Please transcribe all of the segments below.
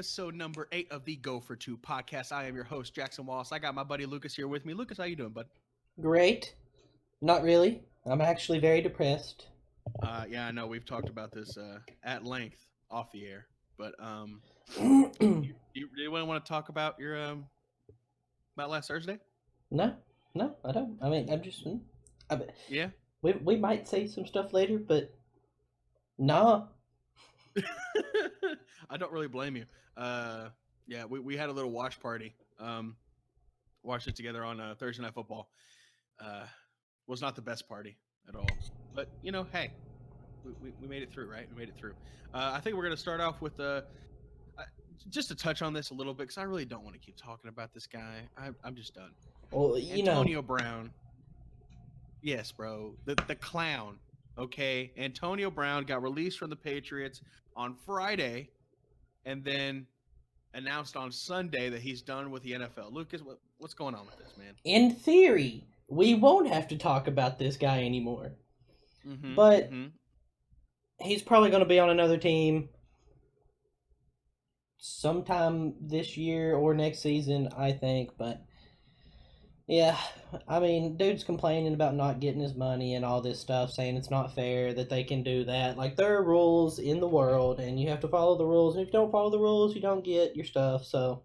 episode number 8 of the Go for Two podcast. I am your host, Jackson Wallace. I got my buddy Lucas here with me. Lucas, how you doing, bud? Great. Not really. I'm actually very depressed. Yeah, I know we've talked about this at length off the air, but you really want to talk about your about last Thursday? No, I don't. I mean, I'm just. I mean, Yeah. we might say some stuff later, but nah. I don't really blame you. Yeah, we had a little watch party. Watched it together on Thursday Night Football. Was not the best party at all, but hey, we made it through, right? We made it through. I think we're gonna start off with just to touch on this a little bit because I really don't want to keep talking about this guy. I'm just done. Well, Antonio Brown. Yes, bro. The clown. Okay, Antonio Brown got released from the Patriots on Friday, and then announced on Sunday that he's done with the NFL. Lucas, what's going on with this, man? In theory, we won't have to talk about this guy anymore. But he's probably going to be on another team sometime this year or next season, I think. But yeah, I mean, dude's complaining about not getting his money and all this stuff, saying it's not fair that they can do that. Like, there are rules in the world, and you have to follow the rules. And if you don't follow the rules, you don't get your stuff. So,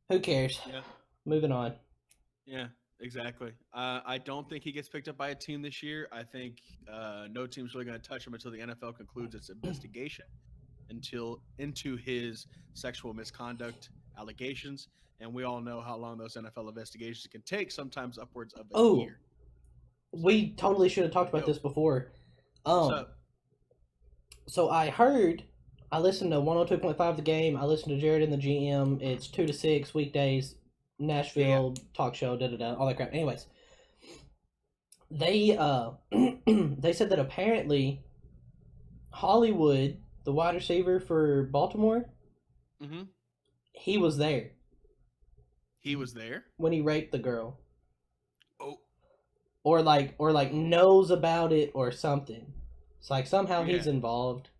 who cares? Yeah. Moving on. Yeah, exactly. I don't think he gets picked up by a team this year. I think no team's really going to touch him until the NFL concludes its investigation into his sexual misconduct allegations. And we all know how long those NFL investigations can take, sometimes upwards of a year. We totally should have talked about this before. So I listened to 102.5 The Game. I listened to Jared and the GM. It's 2 to 6 weekdays, Nashville talk show, all that crap. Anyways, they they said that apparently Hollywood, the wide receiver for Baltimore, he was there. He was there when he raped the girl. Oh. Or like knows about it or something. It's like somehow he's involved.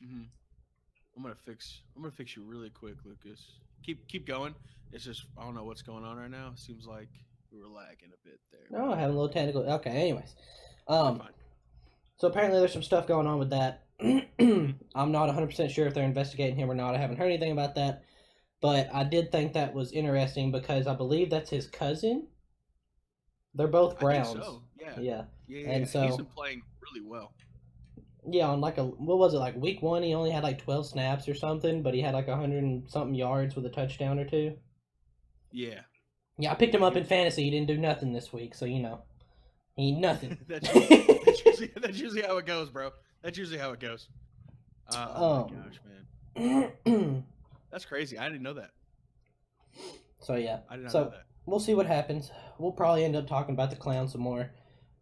I'm gonna fix you really quick, Lucas. Keep going. It's just I don't know what's going on right now. It seems like we were lagging a bit there. No, having a little technical. Okay, anyways. So apparently there's some stuff going on with that. I'm not 100% sure if they're investigating him or not. I haven't heard anything about that. But I did think that was interesting because I believe that's his cousin. They're both Browns. I think so. Yeah. And so he's been playing really well. Yeah, on what was it, like week 1 he only had like 12 snaps or something, but he had like 100 and something yards with a touchdown or two. Yeah. Yeah, I picked him up in fantasy. He didn't do nothing this week, so he nothing. that's usually how it goes, bro. That's usually how it goes. Oh my gosh, man. That's crazy. I didn't know that. So, yeah. I did not know that. We'll see what happens. We'll probably end up talking about the clown some more.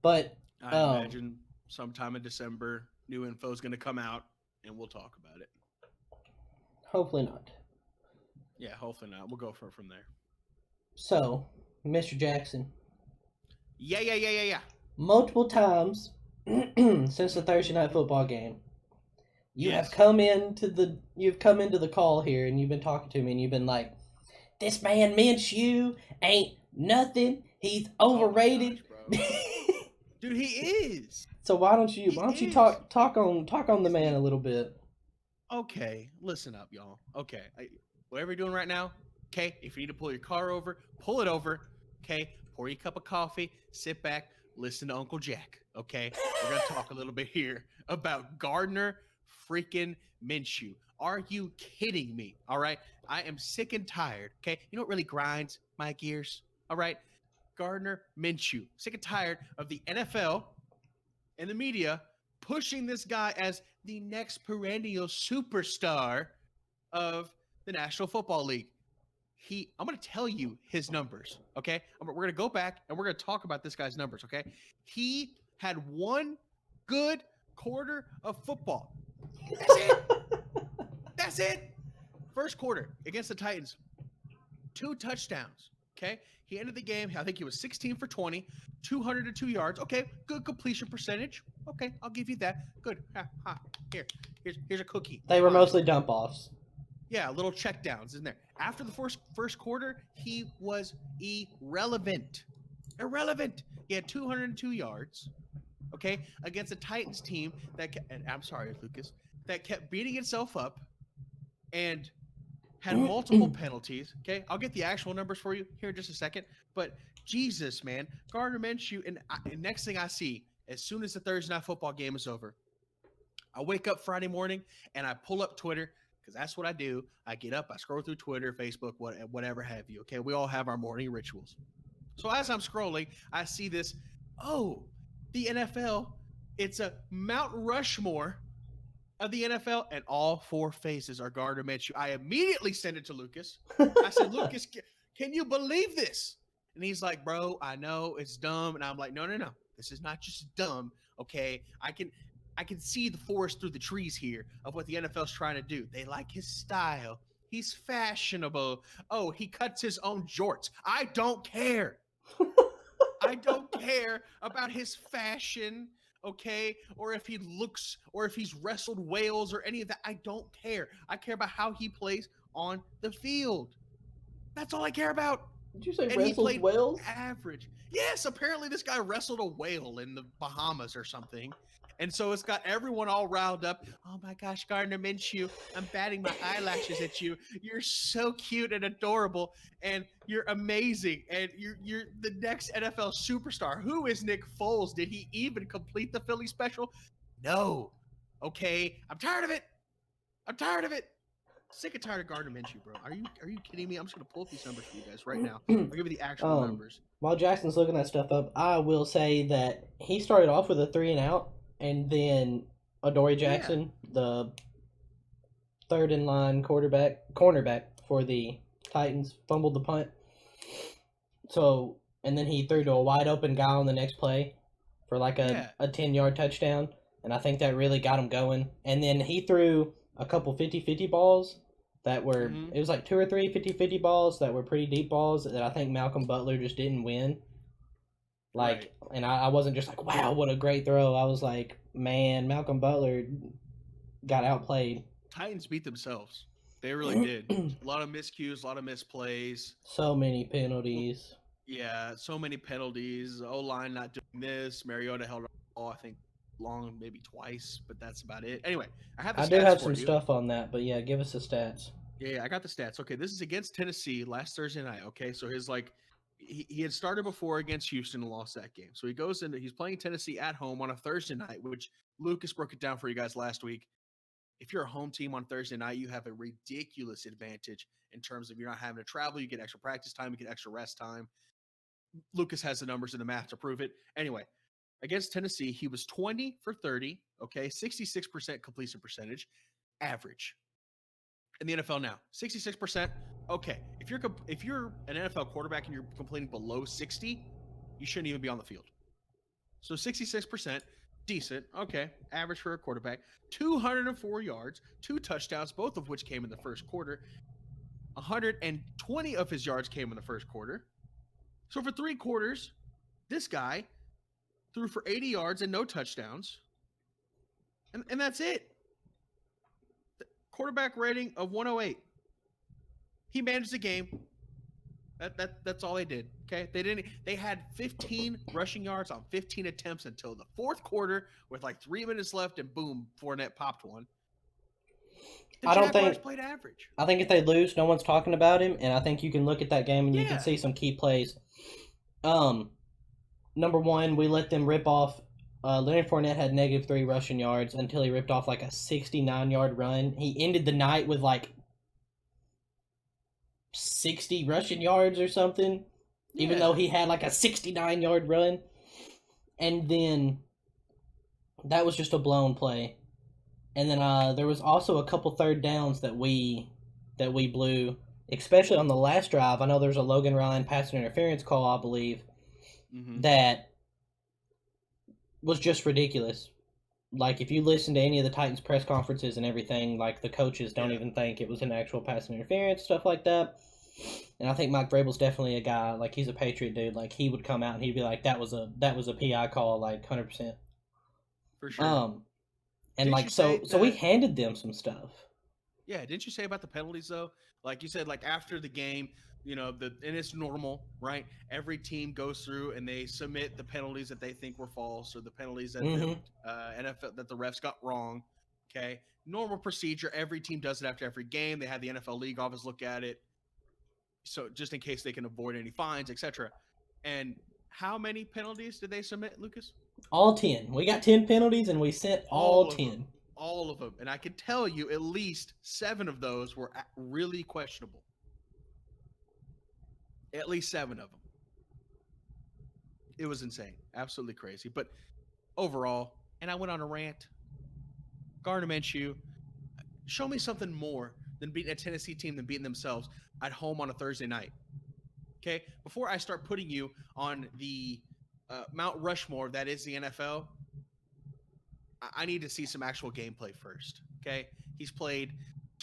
But I imagine sometime in December, new info is going to come out, and we'll talk about it. Hopefully not. Yeah, hopefully not. We'll go from there. So, Mr. Jackson. Yeah. Multiple times since the Thursday Night Football game, you've come into the call here and you've been talking to me and you've been like, this man Minshew ain't nothing. He's overrated. Oh gosh, dude, he is. So why don't you talk on the man a little bit? Okay, listen up, y'all. Okay, whatever you're doing right now. Okay, if you need to pull your car over, pull it over. Okay, pour you a cup of coffee, sit back, listen to Uncle Jack. Okay, we're gonna talk a little bit here about Gardner freaking Minshew. Are you kidding me? All right, I am sick and tired. Okay, you know what really grinds my gears? All right, Gardner Minshew. Sick and tired of the NFL and the media pushing this guy as the next perennial superstar of the National Football League. I'm going to tell you his numbers, okay? We're going to go back and we're going to talk about this guy's numbers, okay? He had one good quarter of football. That's it. That's it. First quarter against the Titans. 2 touchdowns, okay? He ended the game, I think he was 16 for 20, 202 yards. Okay, good completion percentage. Okay, I'll give you that. Good. Here's a cookie. They were mostly dump-offs. Yeah, little check downs in there. After the first quarter, he was irrelevant. Irrelevant. He had 202 yards, okay, against a Titans team and I'm sorry, Lucas, that kept beating itself up and had multiple penalties. Okay, I'll get the actual numbers for you here in just a second. But Jesus, man, Gardner Minshew, and next thing I see, as soon as the Thursday night football game is over, I wake up Friday morning and I pull up Twitter because that's what I do. I get up, I scroll through Twitter, Facebook, whatever have you. Okay, we all have our morning rituals. So as I'm scrolling, I see this. Oh, the NFL. It's a Mount Rushmore of the NFL, and all four faces are Gardner Minshew. I immediately send it to Lucas. I said, Lucas, can you believe this? And he's like, bro, I know it's dumb. And I'm like, no. This is not just dumb. Okay, I can see the forest through the trees here of what the NFL's trying to do. They like his style. He's fashionable. Oh, he cuts his own jorts. I don't care. I don't care about his fashion, okay? Or if he looks, or if he's wrestled whales or any of that. I don't care. I care about how he plays on the field. That's all I care about. Did you say wrestled whales? Average. Yes, apparently this guy wrestled a whale in the Bahamas or something. And so it's got everyone all riled up. Oh my gosh, Gardner Minshew, I'm batting my eyelashes at you. You're so cute and adorable, and you're amazing, and you're the next NFL superstar. Who is Nick Foles? Did he even complete the Philly special? No. Okay, I'm tired of it. Sick and tired of Gardner Minshew, bro. Are you kidding me? I'm just gonna pull up these numbers for you guys right now. I'll give you the actual numbers. While Jackson's looking that stuff up, I will say that he started off with a 3-and-out. And then Adoree Jackson, the third in line cornerback for the Titans, fumbled the punt. So, and then he threw to a wide open guy on the next play for like a 10-yard touchdown. And I think that really got him going. And then he threw a couple 50-50 balls that were, it was like 2 or 3 50-50 balls that were pretty deep balls that I think Malcolm Butler just didn't win. Like, right. And I wasn't just like, wow, what a great throw. I was like, man, Malcolm Butler got outplayed. Titans beat themselves. They really did. A lot of miscues, a lot of misplays. So many penalties. Yeah, so many penalties. O-line not doing this. Mariota held the ball, I think, long maybe twice, but that's about it. Anyway, I do have some stuff on that, but yeah, give us the stats. Yeah, I got the stats. Okay, this is against Tennessee last Thursday night. Okay, so his he had started before against Houston and lost that game. So he goes into, he's playing Tennessee at home on a Thursday night, which Lucas broke it down for you guys last week. If you're a home team on Thursday night, you have a ridiculous advantage in terms of you're not having to travel. You get extra practice time. You get extra rest time. Lucas has the numbers and the math to prove it. Anyway, against Tennessee, he was 20 for 30, okay, 66% completion percentage, average. In the NFL now, 66%. Okay, if you're an NFL quarterback and you're completing below 60, you shouldn't even be on the field. So 66%, decent. Okay, average for a quarterback. 204 yards, 2 touchdowns, both of which came in the first quarter. 120 of his yards came in the first quarter. So for 3 quarters, this guy threw for 80 yards and no touchdowns. And that's it. Quarterback rating of 108. He managed the game. That's all they did. Okay, they had 15 rushing yards on 15 attempts until the fourth quarter with like 3 minutes left, and boom, Fournette popped one. The Jaguars played average. I think if they lose, no one's talking about him, and I think you can look at that game and you can see some key plays. Number one, we let them rip off. Leonard Fournette had -3 rushing yards until he ripped off like a 69-yard run. He ended the night with like 60 rushing yards or something, even though he had like a 69-yard run. And then that was just a blown play. And then there was also a couple third downs that we blew, especially on the last drive. I know there's a Logan Ryan pass interference call, I believe, that was just ridiculous. Like, if you listen to any of the Titans press conferences and everything, like, the coaches don't even think it was an actual pass interference, stuff like that. And I think Mike Vrabel's definitely a guy, like, he's a Patriot dude. Like, he would come out and he'd be like, that was a PI call, like, 100%. For sure. And, like, so we handed them some stuff. Yeah, didn't you say about the penalties though? Like you said, like after the game, and it's normal, right? Every team goes through and they submit the penalties that they think were false or the penalties that the Mm-hmm. NFL that the refs got wrong. Okay, normal procedure. Every team does it after every game. They have the NFL league office look at it, so just in case they can avoid any fines, etc. And how many penalties did they submit, Lucas? All 10. We got 10 penalties and we sent all All of them. 10. All of them. And I can tell you at least 7 of those were really questionable. At least 7 of them. It was insane. Absolutely crazy. But overall, and I went on a rant, Gardner Minshew, show me something more than beating a Tennessee team than beating themselves at home on a Thursday night. Okay? Before I start putting you on the Mount Rushmore that is the NFL, I need to see some actual gameplay first. Okay, he's played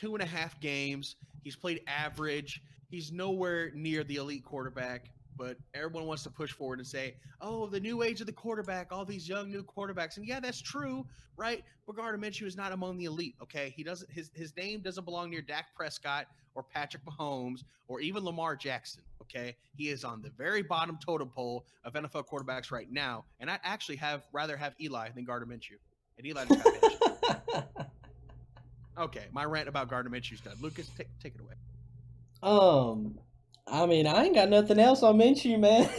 2.5 games. He's played average. He's nowhere near the elite quarterback. But everyone wants to push forward and say, "Oh, the new age of the quarterback, all these young new quarterbacks." And yeah, that's true, right? But Gardner Minshew is not among the elite. Okay, he doesn't. His name doesn't belong near Dak Prescott or Patrick Mahomes or even Lamar Jackson. Okay, he is on the very bottom totem pole of NFL quarterbacks right now. And I actually rather have Eli than Gardner Minshew. And Eli just got benched. Okay, my rant about Gardner Minshew's done. Lucas, take it away. I mean, I ain't got nothing else on Minshew, man.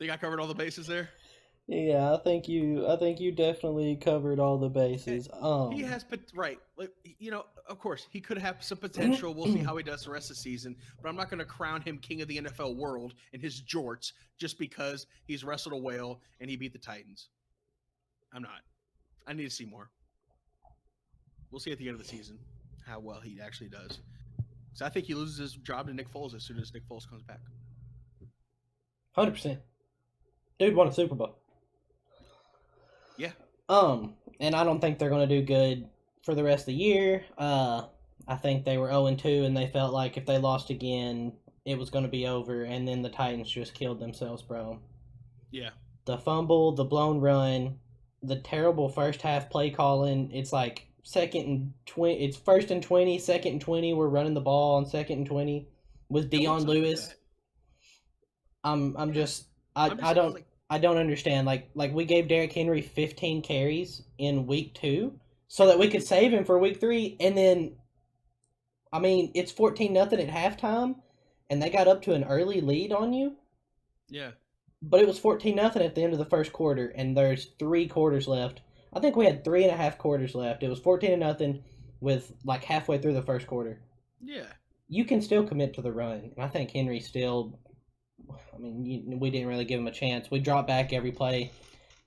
Think I covered all the bases there? Yeah, I think you definitely covered all the bases. He has, right? Of course, he could have some potential. We'll see how he does the rest of the season. But I'm not going to crown him king of the NFL world in his jorts just because he's wrestled a whale and he beat the Titans. I'm not. I need to see more. We'll see at the end of the season how well he actually does. So I think he loses his job to Nick Foles as soon as Nick Foles comes back. 100%. Dude won a Super Bowl. Yeah. And I don't think they're going to do good for the rest of the year. I think they were 0-2, and they felt like if they lost again, it was going to be over, and then the Titans just killed themselves, bro. Yeah. The fumble, the blown run, the terrible first half play calling. It's like second and 20. It's first and 20, second and 20. We're running the ball on second and 20 with Dion Lewis. I don't understand. Like we gave Derrick Henry 15 carries in week 2 so that we could save him for week 3, and then, I mean, it's 14-0 at halftime, and they got up to an early lead on you. Yeah. But it was 14-0 at the end of the first quarter, and there's 3 quarters left. I think we had 3.5 quarters left. It was 14-0 with like halfway through the first quarter. Yeah. You can still commit to the run, and I think Henry still. I mean, we didn't really give him a chance. We dropped back every play.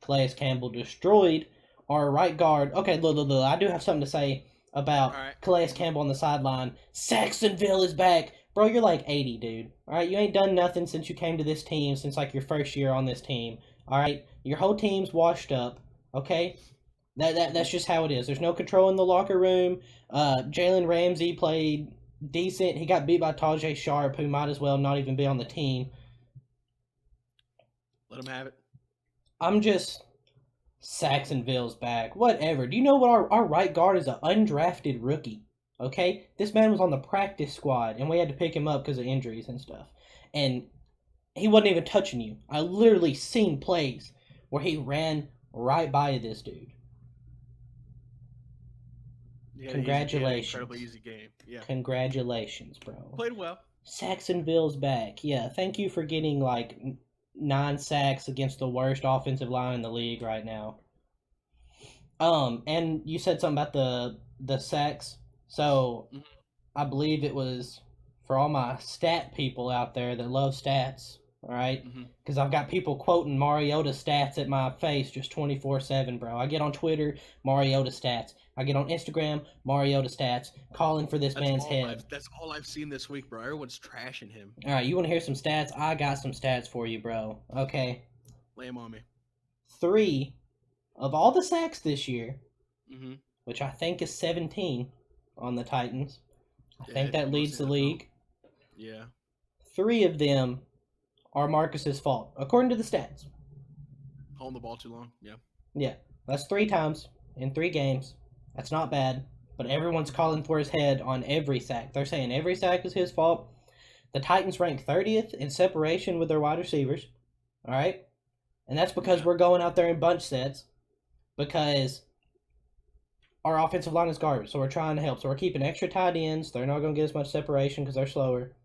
Calais Campbell destroyed our right guard. Okay, look. I do have something to say about Calais Campbell on the sideline. Saxonville is back. Bro, you're like 80, dude. All right, you ain't done nothing since you came to this team, since like your first year on this team. All right, your whole team's washed up. Okay, that's just how it is. There's no control in the locker room. Jalen Ramsey played decent. He got beat by Tajay Sharp, who might as well not even be on the team. Let him have it. I'm just Saxonville's back. Whatever. Do you know what our right guard is? An undrafted rookie. Okay? This man was on the practice squad, and we had to pick him up because of injuries and stuff. And he wasn't even touching you. I literally seen plays where he ran right by this dude. Yeah, congratulations. Incredibly easy game. Yeah. Congratulations, bro. Played well. Saxonville's back. Yeah, thank you for getting like 9 sacks against the worst offensive line in the league right now. And you said something about the sacks. So I believe it was for all my stat people out there that love stats, all right? Because I've got people quoting Mariota stats at my face just 24/7, bro. I get on Twitter, Mariota stats. I get on Instagram, Mariota stats, calling for this man's head. That's all I've seen this week, bro. Everyone's trashing him. All right, you want to hear some stats? I got some stats for you, bro. Okay. Lay them on me. 3 of all the sacks this year, which I think is 17 on the Titans. I think that leads the league. Yeah. 3 of them are Marcus's fault, according to the stats. Holding the ball too long. Yeah. Yeah. That's 3 times in 3 games. That's not bad. but everyone's calling for his head on every sack. They're saying every sack is his fault. The Titans rank 30th in separation with their wide receivers. All right? And that's because we're going out there in bunch sets because our offensive line is garbage. So we're trying to help. So we're keeping extra tight ends. They're not going to get as much separation because they're slower.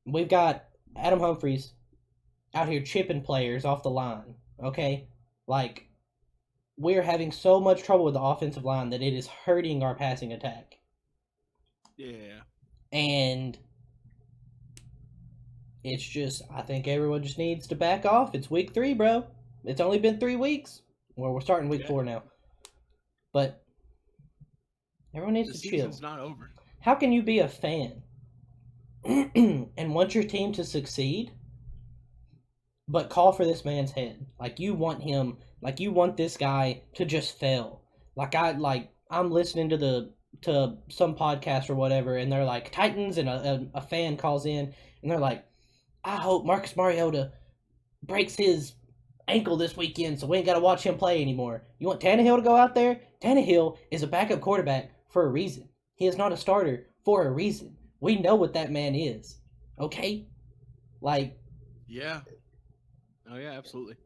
We've got Adam Humphries out here chipping players off the line. Okay? Like, we're having so much trouble with the offensive line that it is hurting our passing attack. Yeah. And it's just, I think everyone just needs to back off. It's week 3, bro. It's only been 3 weeks. Well, we're starting week 4 now. But everyone needs to chill. The season's not over. How can you be a fan and want your team to succeed, but call for this man's head? Like, you want him, like, you want this guy to just fail. I'm listening to some podcast or whatever, and they're like, Titans, and a fan calls in, and they're like, I hope Marcus Mariota breaks his ankle this weekend so we ain't got to watch him play anymore. You want Tannehill to go out there? Tannehill is a backup quarterback for a reason. He is not a starter for a reason. We know what that man is. Okay? Like... Yeah. Oh, yeah, absolutely.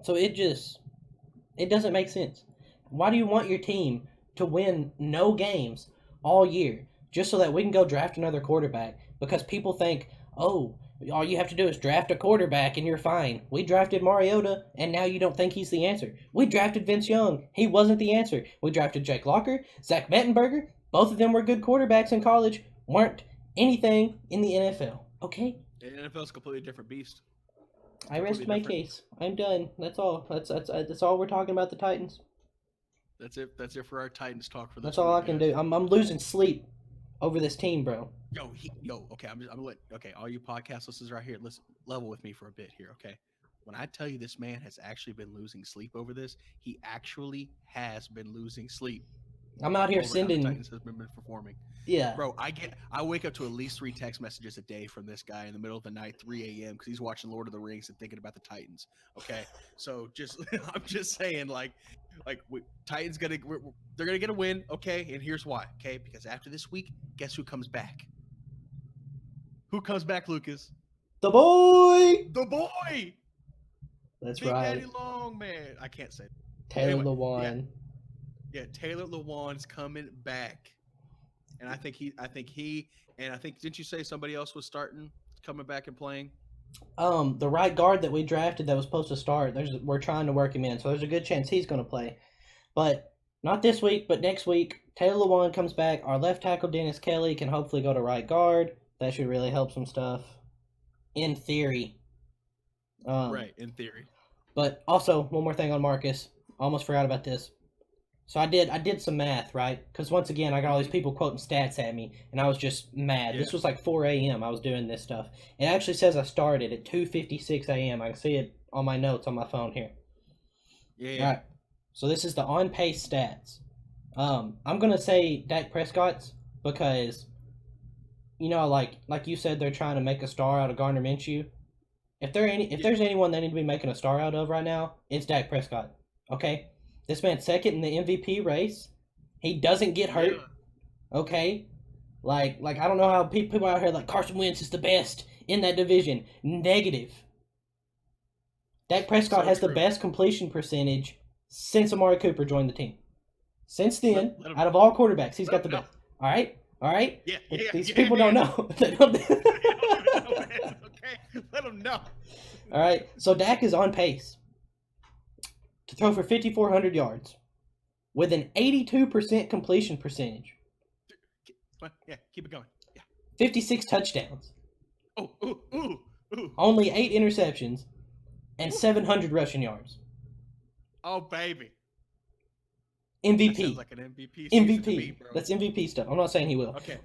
So it doesn't make sense. Why do you want your team to win no games all year just so that we can go draft another quarterback? Because people think, oh, all you have to do is draft a quarterback and you're fine. We drafted Mariota, and now you don't think he's the answer. We drafted Vince Young. He wasn't the answer. We drafted Jake Locker, Zach Mettenberger. Both of them were good quarterbacks in college, weren't anything in the NFL. Okay? The NFL is a completely different beast. I rest my case. I'm done. That's all. That's all we're talking about the Titans. That's it. That's it for our Titans talk for this. That's all I can do. I'm losing sleep over this team, bro. Okay. Okay, all you podcast listeners right here, listen, level with me for a bit here, okay? When I tell you this man has actually been losing sleep over this, he actually has been losing sleep. I'm out here over how sending. the Titans has been performing. Yeah, bro. I wake up to at least 3 text messages a day from this guy in the middle of the night, 3 a.m. because he's watching Lord of the Rings and thinking about the Titans. Okay, so just I'm just saying, Titans they're gonna get a win. Okay, and here's why. Okay, because after this week, guess who comes back? Who comes back, Lucas? the boy. The boy. That's Big right. Daddy Long, man. I can't say it. Taylor Anyway, Lewan. Yeah, Taylor Lewan's coming back, and I think didn't you say somebody else was coming back and playing? The right guard that we drafted that was supposed to start. We're trying to work him in, so there's a good chance he's going to play, but not this week. But next week, Taylor Lewan comes back. Our left tackle Dennis Kelly can hopefully go to right guard. That should really help some stuff, in theory. Right, in theory. But also, one more thing on Marcus. Almost forgot about this. So I did some math, right? Because once again, I got all these people quoting stats at me, and I was just mad. Yeah. This was like 4 a.m. I was doing this stuff. It actually says I started at 2:56 a.m. I can see it on my notes on my phone here. Yeah. All right. So this is the on-pace stats. I'm going to say Dak Prescott's because, you know, like you said, they're trying to make a star out of Gardner Minshew. If there's anyone they need to be making a star out of right now, it's Dak Prescott. Okay? This man's second in the MVP race. He doesn't get hurt. Yeah. Okay? Like I don't know how people out here like Carson Wentz is the best in that division. Negative. Dak Prescott has the best completion percentage since Amari Cooper joined the team. Since then, out of all quarterbacks, he's got the best. All right? Yeah. These people don't know. They don't. Okay, let them know. All right, so Dak is on pace to throw for 5,400 yards with an 82% completion percentage. Yeah, keep it going. Yeah. 56 touchdowns. Ooh. Only 8 interceptions and 700 rushing yards. Oh, baby. MVP. That sounds like an MVP. MVP. To me, bro. That's MVP stuff. I'm not saying he will. Okay.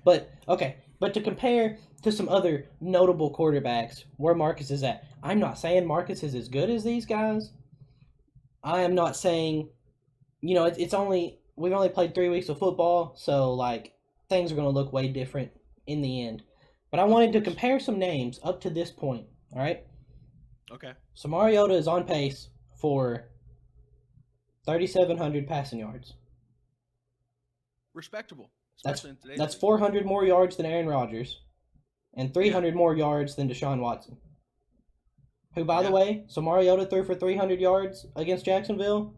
But to compare to some other notable quarterbacks, where Marcus is at, I'm not saying Marcus is as good as these guys. I am not saying, we've only played 3 weeks of football, so like things are going to look way different in the end. But I wanted to compare some names up to this point. All right. Okay. So Mariota is on pace for 3,700 passing yards. respectable, That's especially in today's that's league. 400 more yards than Aaron Rodgers, and 300 more yards than Deshaun Watson. Who, by the Yeah. way, so Mariota threw for 300 yards against Jacksonville.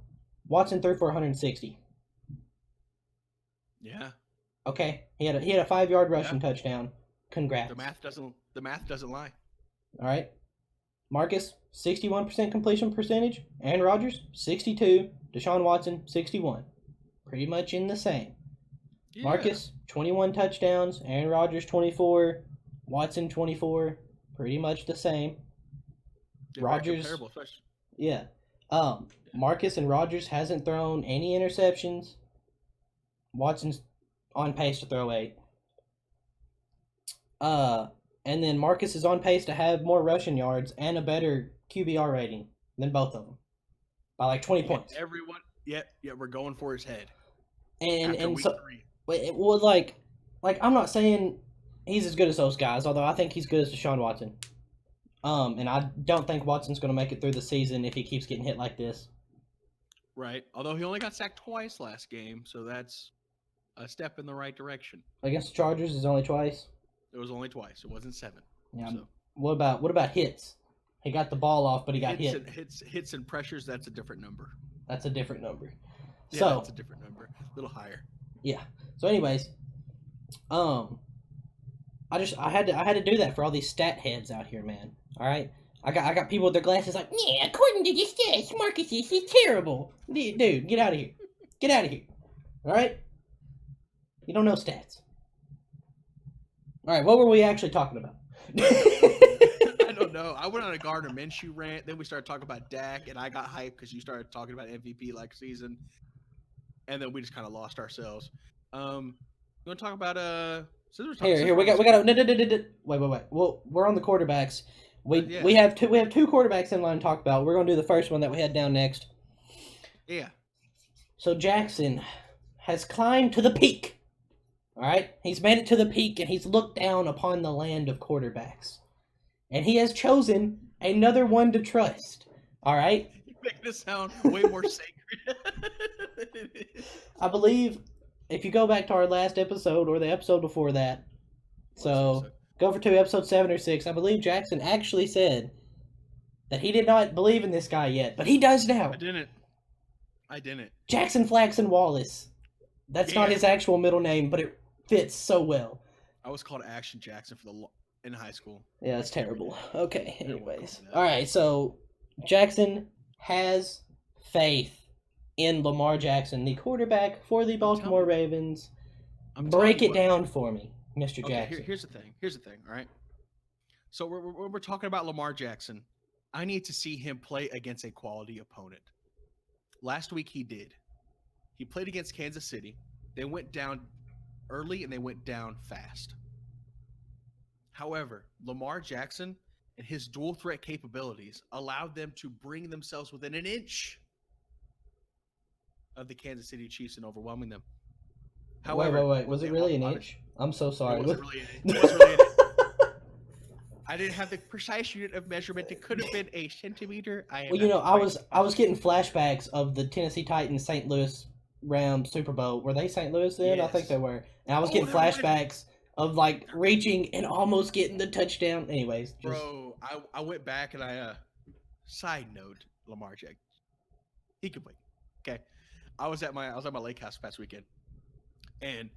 Watson threw for 160. Yeah. Okay, he had a 5-yard rushing touchdown. Congrats. The math doesn't lie. All right, Marcus 61% completion percentage. Aaron Rodgers 62. Deshaun Watson 61. Pretty much in the same. Yeah. Marcus 21 touchdowns. Aaron Rodgers 24. Watson 24. Pretty much the same. They're very Rodgers- comparable, especially- Yeah. Marcus and Rodgers hasn't thrown any interceptions. Watson's on pace to throw 8. And then Marcus is on pace to have more rushing yards and a better QBR rating than both of them by like 20 points. Everyone, yeah, we're going for his head. And After week so 3. it was like I'm not saying he's as good as those guys, although I think he's good as Deshaun Watson. And I don't think Watson's going to make it through the season if he keeps getting hit like this. Right. Although he only got sacked twice last game, so that's a step in the right direction. Against the Chargers is only twice. It was only twice. It wasn't 7. Yeah. So What about hits? He got the ball off, but he got hit. hits and pressures. That's a different number. That's a different number. Yeah, So that's a different number. A little higher. yeah. So anyways, I had to do that for all these stat heads out here, man. All right. I got people with their glasses like, yeah, according to the stats, Marcus is terrible. Dude, get out of here. Get out of here. All right. You don't know stats. All right. What were we actually talking about? I don't know. I went on a Gardner Minshew rant. Then we started talking about Dak, and I got hyped because you started talking about MVP like season, and then we just kind of lost ourselves. You want to talk about Here. We got. No. Wait. Well, we're on the quarterbacks. We have two quarterbacks in line to talk about. We're gonna do the first one that we had down next. Yeah. So Jackson has climbed to the peak. All right, he's made it to the peak, and he's looked down upon the land of quarterbacks, and he has chosen another one to trust. All right. You make this sound way more sacred. I believe if you go back to our last episode or the episode before that, so go over to episode 7 or 6. I believe Jackson actually said that he did not believe in this guy yet, but he does now. I didn't. Jackson Flaxen Wallace. That's not his actual middle name, but it fits so well. I was called Action Jackson in high school. Yeah, it's terrible. Okay, Everyone anyways. calls me that. All right, so Jackson has faith in Lamar Jackson, the quarterback for the Baltimore Ravens. Break it down for me, Mr. Okay, Jackson. here's the thing. All right. So we're talking about Lamar Jackson. I need to see him play against a quality opponent. Last week he did. He played against Kansas City. They went down early and they went down fast. However, Lamar Jackson and his dual threat capabilities allowed them to bring themselves within an inch of the Kansas City Chiefs and overwhelming them. However, wait. Was it really an inch? I'm so sorry. It wasn't really an inch. It wasn't really an inch. I didn't have the precise unit of measurement. It could have been a centimeter. I was getting flashbacks of the Tennessee Titans St. Louis Rams Super Bowl. Were they St. Louis then? I think Yes. they were. And I was getting they were. flashbacks of like reaching and almost getting the touchdown. Anyways, just, Bro, I went back and side note, Lamar Jackson. He could wait. Okay. I was at my lake house past weekend. And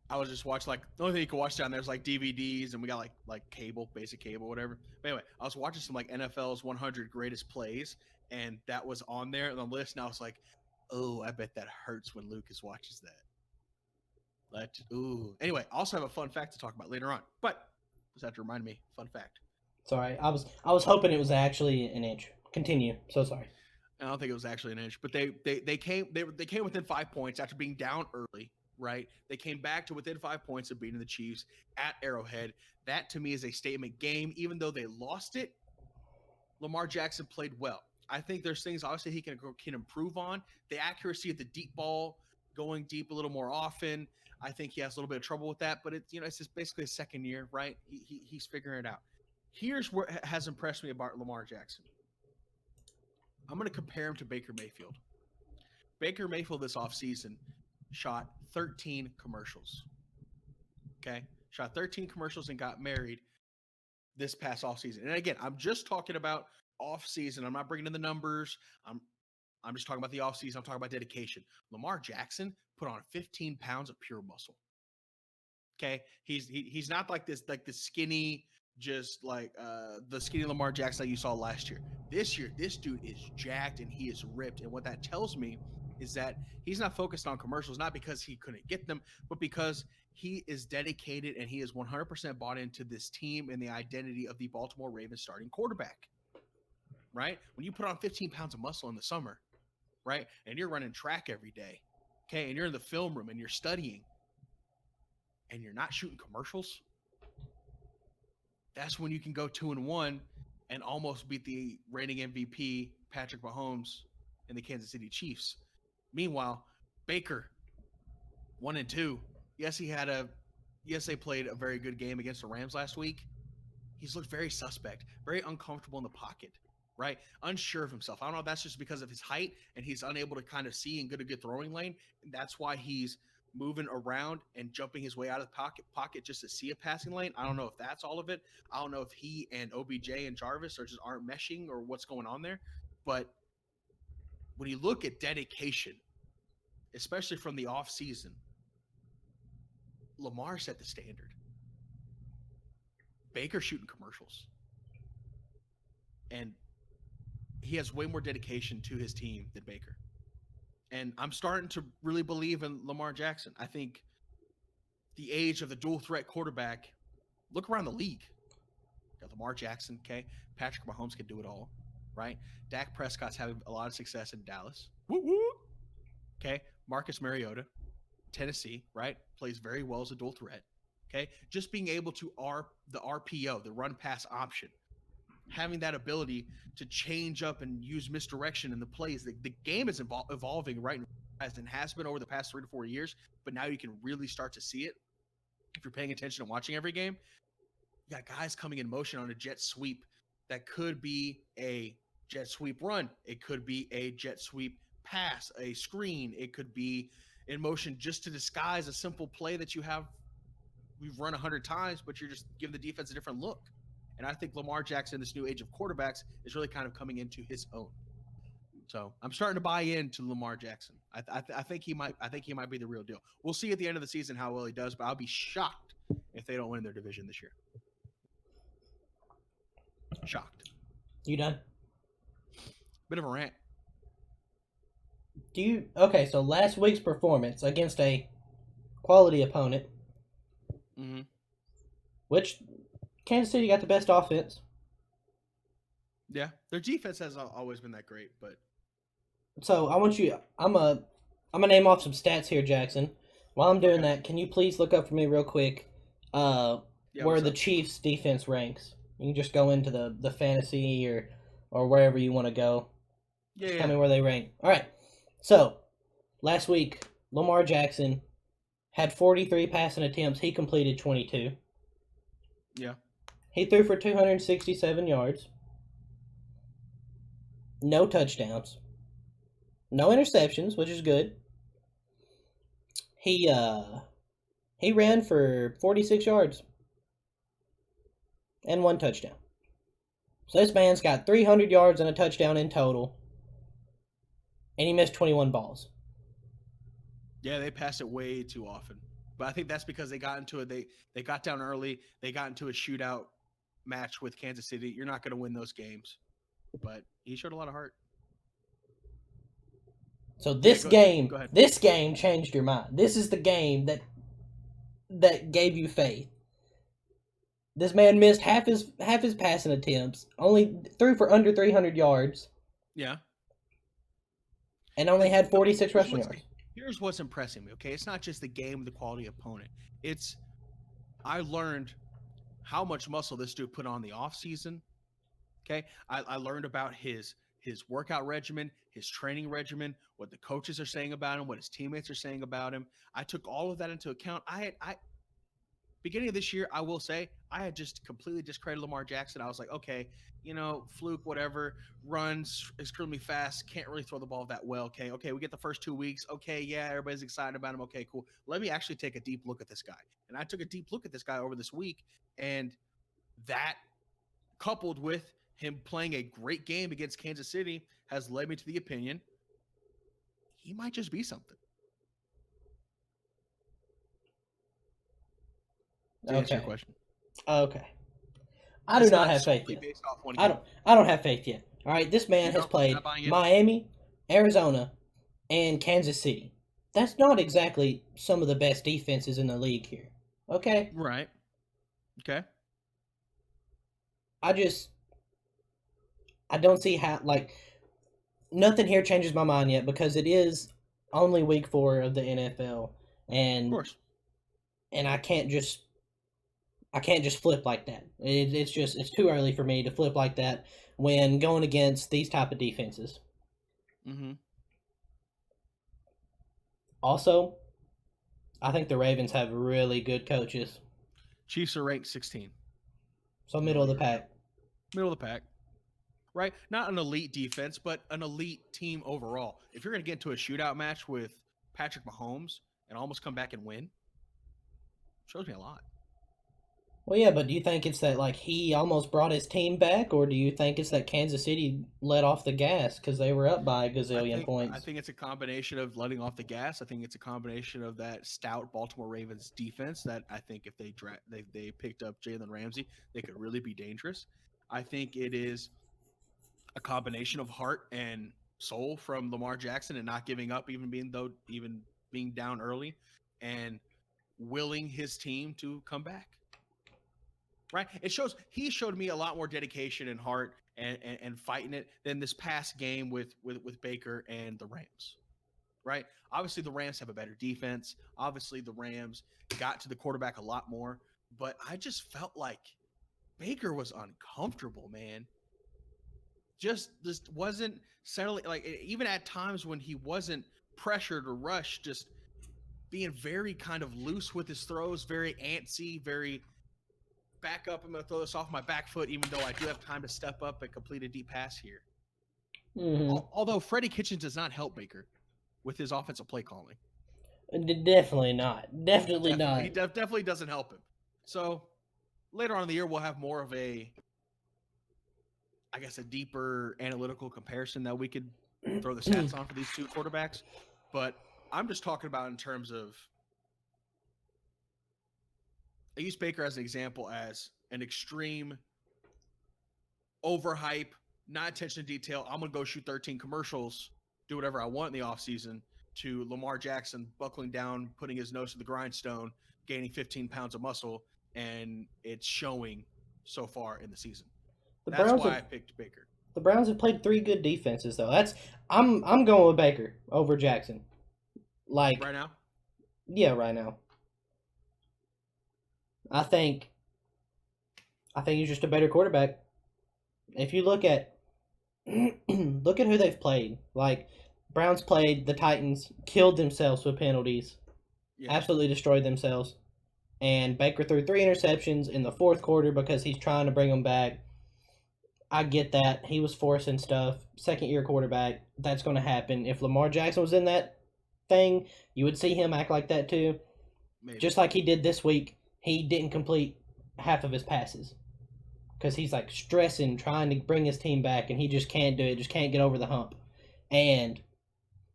I was just watching, like, the only thing you can watch down there is like DVDs, and we got like cable, basic cable, whatever. But anyway, I was watching some like NFL's 100 greatest plays, and that was on there on the list, and I was like, oh, I bet that hurts when Lucas watches that. Anyway, I also have a fun fact to talk about later on, but just have to remind me, fun fact. sorry. I was hoping it was actually an inch. Continue. So sorry. I don't think it was actually an inch, but they came within 5 points after being down early. Right, they came back to within 5 points of beating the Chiefs at Arrowhead. That to me is a statement game. Even though they lost it, Lamar Jackson played well. I think there's things obviously he can improve on. The accuracy of the deep ball, going deep a little more often. I think he has a little bit of trouble with that, but it's just basically a second year, right? He's figuring it out. Here's what has impressed me about Lamar Jackson. I'm going to compare him to Baker Mayfield. Baker Mayfield this offseason shot 13 commercials. Okay? Shot 13 commercials and got married this past off season. And again, I'm just talking about off season. I'm not bringing in the numbers. I'm just talking about the off season. I'm talking about dedication. Lamar Jackson put on 15 pounds of pure muscle. Okay, he's not like this skinny, just like the skinny Lamar Jackson that you saw last year. This year, this dude is jacked and he is ripped. And what that tells me is that he's not focused on commercials, not because he couldn't get them, but because he is dedicated and he is 100% bought into this team and the identity of the Baltimore Ravens starting quarterback. Right? When you put on 15 pounds of muscle in the summer, right, and you're running track every day, okay, and you're in the film room and you're studying, and you're not shooting commercials, that's when you can go 2-1 and almost beat the reigning MVP Patrick Mahomes and the Kansas City Chiefs. Meanwhile, Baker 1-2. Yes, they played a very good game against the Rams last week. He's looked very suspect, very uncomfortable in the pocket, right? Unsure of himself. I don't know if that's just because of his height and he's unable to kind of see and get a good throwing lane. And that's why he's moving around and jumping his way out of the pocket just to see a passing lane. I don't know if that's all of it. I don't know if he and OBJ and Jarvis aren't meshing or what's going on there. But when you look at dedication, especially from the off season, Lamar set the standard. Baker shooting commercials. And he has way more dedication to his team than Baker. And I'm starting to really believe in Lamar Jackson. I think the age of the dual threat quarterback, look around the league. Got Lamar Jackson, okay? Patrick Mahomes can do it all, right? Dak Prescott's having a lot of success in Dallas. Woo woo. Okay? Marcus Mariota, Tennessee, right? Plays very well as a dual threat. Okay? Just being able to the RPO, the run pass option. Having that ability to change up and use misdirection in the plays. The game is evolving right now, as it has been over the past 3 to 4 years, but now you can really start to see it if you're paying attention and watching every game. You got guys coming in motion on a jet sweep that could be a jet sweep run. It could be a jet sweep pass, a screen. It could be in motion just to disguise a simple play that we've run 100 times, but you're just giving the defense a different look. And I think Lamar Jackson, this new age of quarterbacks, is really kind of coming into his own. So I'm starting to buy into Lamar Jackson. I think he might be the real deal. We'll see at the end of the season how well he does, but I'll be shocked if they don't win their division this year. Shocked. You done? Bit of a rant. Okay, so last week's performance against a quality opponent, which Kansas City got the best offense. Yeah, their defense has always been that great, but so I'm gonna name off some stats here, Jackson. While I'm doing that, can you please look up for me real quick where the Chiefs defense ranks? You can just go into the fantasy or wherever you want to go. Yeah. Tell me where they rank. All right. So, last week, Lamar Jackson had 43 passing attempts. He completed 22. Yeah. He threw for 267 yards. No touchdowns. No interceptions, which is good. He ran for 46 yards. And 1 touchdown. So this man's got 300 yards and a touchdown in total. And he missed 21 balls. Yeah, they pass it way too often. But I think that's because they got into it. They got down early. They got into a shootout match with Kansas City. You're not going to win those games. But he showed a lot of heart. So this game changed your mind. This is the game that gave you faith. This man missed half his passing attempts, only threw for under 300 yards. Yeah. And only had 46 rushing yards. Here's what's impressing me, okay? It's not just the game, the quality opponent. I learned how much muscle this dude put on the offseason, okay? I learned about his workout regimen, his training regimen, what the coaches are saying about him, what his teammates are saying about him. I took all of that into account. beginning of this year, I will say I had just completely discredited Lamar Jackson. I was like, okay, fluke, whatever, runs extremely fast, can't really throw the ball that well. Okay, we get the first 2 weeks. Okay, yeah, everybody's excited about him. Okay, cool. Let me actually take a deep look at this guy. And I took a deep look at this guy over this week, and that coupled with him playing a great game against Kansas City has led me to the opinion he might just be something. To answer your Okay. question. Okay. I do It's not have faith solely yet. based off one I game. don't have faith yet. All right, this man You has don't? played You're not buying in? Miami, Arizona, and Kansas City. That's not exactly some of the best defenses in the league here. Okay? Right. Okay. I don't see how, like, nothing here changes my mind yet because it is only week 4 of the NFL, Of and course. I can't just flip like that. It's too early for me to flip like that when going against these type of defenses. Mm-hmm. Also, I think the Ravens have really good coaches. Chiefs are ranked 16. So middle of the pack. Middle of the pack. Right? Not an elite defense, but an elite team overall. If you're going to get into a shootout match with Patrick Mahomes and almost come back and win, shows me a lot. Well, yeah, but do you think it's that like he almost brought his team back, or do you think it's that Kansas City let off the gas because they were up by a gazillion points? I think it's a combination of letting off the gas. I think it's a combination of that stout Baltimore Ravens defense that I think if they picked up Jalen Ramsey, they could really be dangerous. I think it is a combination of heart and soul from Lamar Jackson and not giving up, even being down early, and willing his team to come back. Right? He showed me a lot more dedication and heart and fighting it than this past game with Baker and the Rams. Right? Obviously the Rams have a better defense. Obviously the Rams got to the quarterback a lot more, but I just felt like Baker was uncomfortable, man. Just wasn't settling, like even at times when he wasn't pressured or rushed, just being very kind of loose with his throws, very antsy, very back up. I'm going to throw this off my back foot, even though I do have time to step up and complete a deep pass here. Mm-hmm. Although Freddie Kitchens does not help Baker with his offensive play calling. Definitely not. Definitely not. He definitely doesn't help him. So later on in the year, we'll have more of a deeper analytical comparison that we could throw the stats on for these two quarterbacks. But I'm just talking about in terms of, I use Baker as an example as an extreme overhype, not attention to detail. I'm going to go shoot 13 commercials, do whatever I want in the offseason, to Lamar Jackson buckling down, putting his nose to the grindstone, gaining 15 pounds of muscle, and it's showing so far in the season. That's why I picked Baker. The Browns have played 3 good defenses, though. I'm going with Baker over Jackson. Like right now? Yeah, right now. I think he's just a better quarterback. If you look at who they've played, like Browns played the Titans, killed themselves with penalties, absolutely destroyed themselves, and Baker threw 3 interceptions in the 4th quarter because he's trying to bring them back. I get that. He was forcing stuff. Second-year quarterback, that's going to happen. If Lamar Jackson was in that thing, you would see him act like that too. Maybe. Just like he did this week. He didn't complete half of his passes because he's like stressing, trying to bring his team back, and he just can't do it, just can't get over the hump. And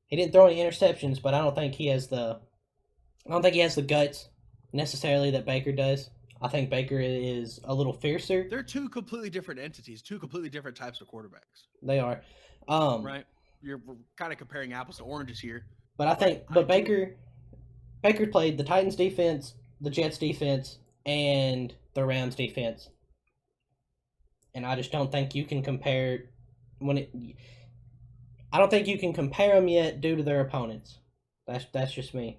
he didn't throw any interceptions, but I don't think he has the guts necessarily that Baker does. I think Baker is a little fiercer. They're two completely different entities, two completely different types of quarterbacks. They are. Right? We're kind of comparing apples to oranges here. But Baker played the Titans defense, the Jets defense, and the Rams defense. And I just don't think you can compare I don't think you can compare them yet due to their opponents. That's just me.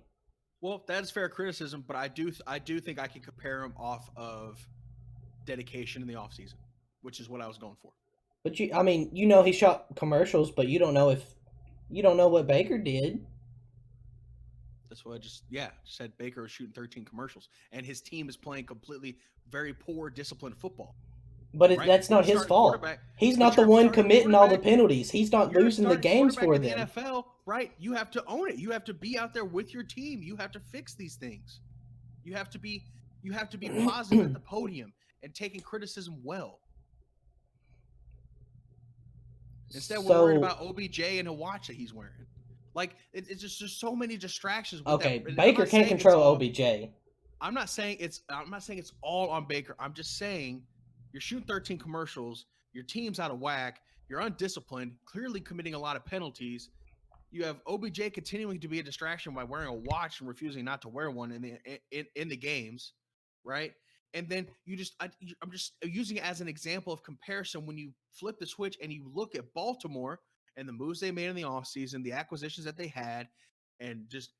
Well, that's fair criticism, but I do think I can compare them off of dedication in the offseason, which is what I was going for. But he shot commercials, but you don't know what Baker did. That's what I just said. Baker was shooting 13 commercials, and his team is playing completely very poor, disciplined football. But Right? that's not Your his starting fault. quarterback- He's but not the your one starting committing all the quarterback- penalties. He's not You're a losing the starting games quarterback for in the them. NFL, right? You have to own it. You have to be out there with your team. You have to fix these things. You have to be positive at the podium and taking criticism well. Instead, we're worried about OBJ and a watch that he's wearing. Like it's just so many distractions. With Okay, that. And Baker can't control OBJ. I'm not saying it's all on Baker. I'm just saying you're shooting 13 commercials. Your team's out of whack. You're undisciplined. Clearly committing a lot of penalties. You have OBJ continuing to be a distraction by wearing a watch and refusing not to wear one in the games, right? And then I'm just using it as an example of comparison when you flip the switch and you look at Baltimore and the moves they made in the offseason, the acquisitions that they had, and just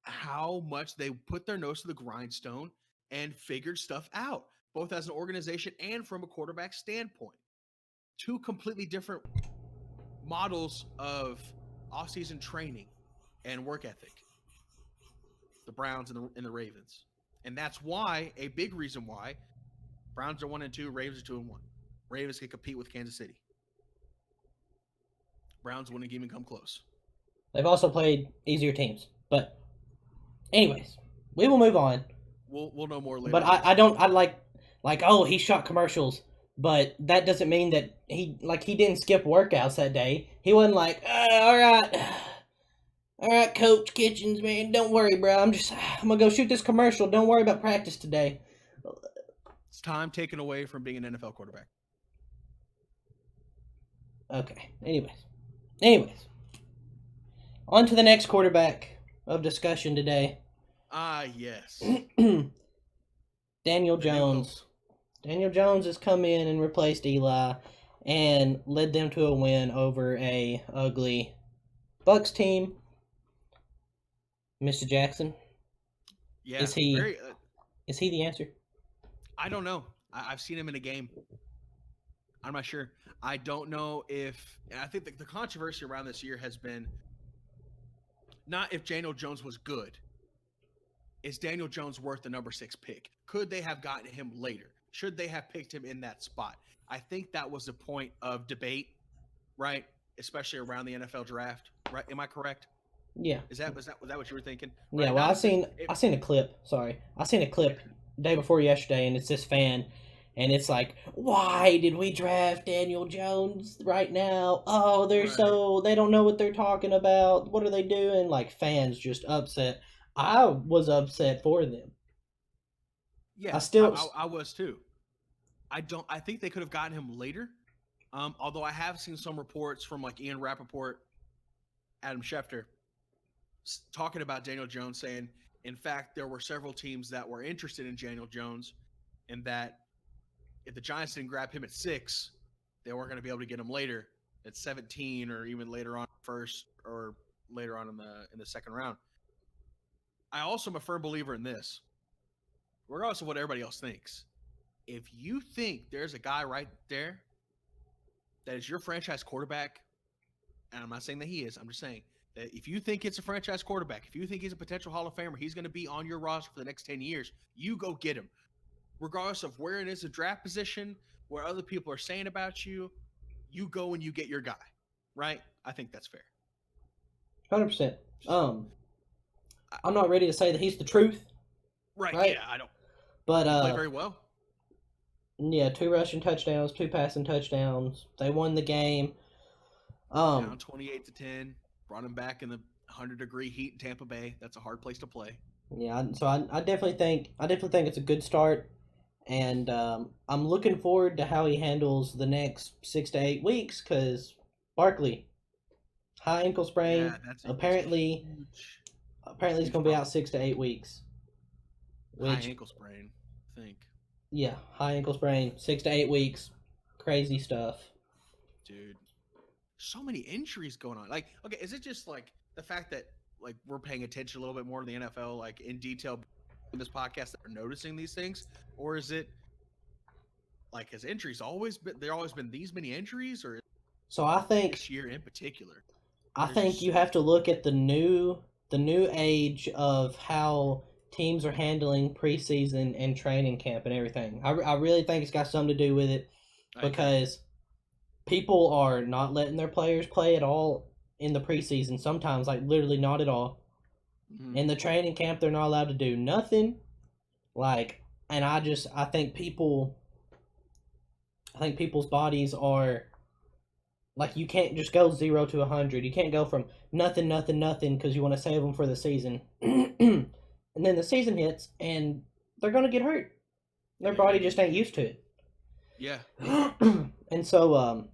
how much they put their nose to the grindstone and figured stuff out, both as an organization and from a quarterback standpoint. Two completely different models of offseason training and work ethic. The Browns and the Ravens. And that's why, a big reason why, Browns are 1-2, Ravens are 2-1. Ravens can compete with Kansas City. Browns wouldn't even come close. They've also played easier teams. But anyways, we will move on. We'll know more later. But I oh, he shot commercials. But that doesn't mean that he didn't skip workouts that day. He wasn't like, all right, Coach Kitchens, man, don't worry, bro. I'm gonna go shoot this commercial. Don't worry about practice today. It's time taken away from being an NFL quarterback. Okay. Anyways, on to the next quarterback of discussion today. Yes. Daniel Jones. Daniel Jones has come in and replaced Eli and led them to a win over a ugly Bucs team. Mr. Jackson? Yeah. Is he the answer? I don't know. I've seen him in a game. I'm not sure. I don't know if – I think the controversy around this year has been not if Daniel Jones was good. Is Daniel Jones worth the number 6 pick? Could they have gotten him later? Should they have picked him in that spot? I think that was the point of debate, right? Especially around the NFL draft, right? Am I correct? Yeah. Was that what you were thinking? Right? Yeah. Well, I seen a clip. Sorry, I seen a clip day before yesterday, and it's this fan, and it's like, why did we draft Daniel Jones right now? Oh, they don't know what they're talking about. What are they doing? Like, fans just upset. I was upset for them. Yeah, I was too. I think they could have gotten him later. Although I have seen some reports from like Ian Rappaport, Adam Schefter, talking about Daniel Jones, saying, in fact, there were several teams that were interested in Daniel Jones, and that if the Giants didn't grab him at 6, they weren't going to be able to get him later at 17 or even later on first or later on in the second round. I also am a firm believer in this, regardless of what everybody else thinks. If you think there's a guy right there that is your franchise quarterback, and I'm not saying that he is, I'm just saying that if you think it's a franchise quarterback, if you think he's a potential Hall of Famer, he's going to be on your roster for the next 10 years, you go get him. Regardless of where it is a draft position, where other people are saying about you, you go and you get your guy, right? I think that's fair. 100%. I'm not ready to say that he's the truth. Right? Yeah, I don't. But he played very well. Yeah, 2 rushing touchdowns, 2 passing touchdowns. They won the game. Down 28-10. Brought him back in the 100-degree heat in Tampa Bay. That's a hard place to play. Yeah, so I definitely think it's a good start, and I'm looking forward to how he handles the next 6 to 8 weeks. Because Barkley, high ankle sprain. Yeah, apparently he's going to be out 6 to 8 weeks. High ankle sprain, I think. Yeah, high ankle sprain, 6 to 8 weeks. Crazy stuff. Dude, so many injuries going on. Like, okay, is it just like the fact that like we're paying attention a little bit more to the NFL, like in detail in this podcast, that are noticing these things? Or is it like, has injuries always been these many injuries? Or so I think this year in particular? I think you have to look at the new the new age of how teams are handling preseason and training camp and everything. I really think it's got something to do with it I agree. because people are not letting their players play at all in the preseason. Sometimes, like literally not at all. Mhm. In the training camp, they're not allowed to do nothing. Like, and I think people's bodies are like you can't just go 0 to 100. You can't go from nothing, nothing, nothing because you want to save them for the season, and then the season hits and they're gonna get hurt. Their Yeah, body yeah, just ain't used to it. Yeah. And so,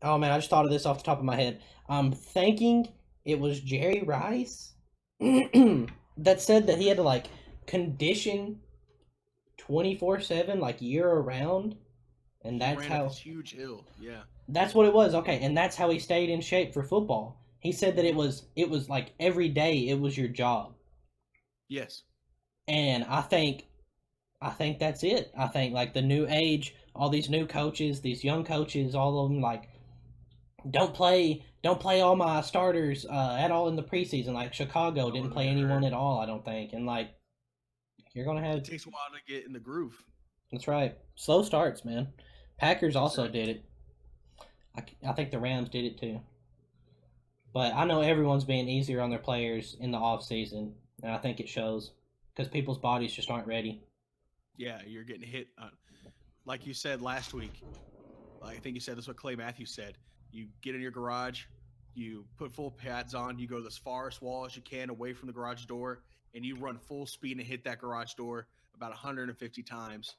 oh man, I just thought of this off the top of my head. I'm thinking it was Jerry Rice that said that he had to like condition 24/7, like year around, and He that's ran up how. this huge hill. Yeah. That's what it was. Okay, and that's how he stayed in shape for football. He said that it was like every day it was your job. Yes. And I think that's it. I think like the new age, all these new coaches, these young coaches, all of them like don't play all my starters at all in the preseason. Like Chicago Don't didn't wanna play get anyone hurt. at all, I don't think. And like you're gonna It have takes a while to get in the groove. that's right. Slow starts, man. Packers also Exactly. did it. I think the Rams did it too. But I know everyone's being easier on their players in the off season, and I think it shows because people's bodies just aren't ready. Yeah, you're getting hit. Like you said last week. I think you said this is what Clay Matthews said. You get in your garage, you put full pads on, you go as far as wall as you can away from the garage door, and you run full speed and hit that garage door about 150 times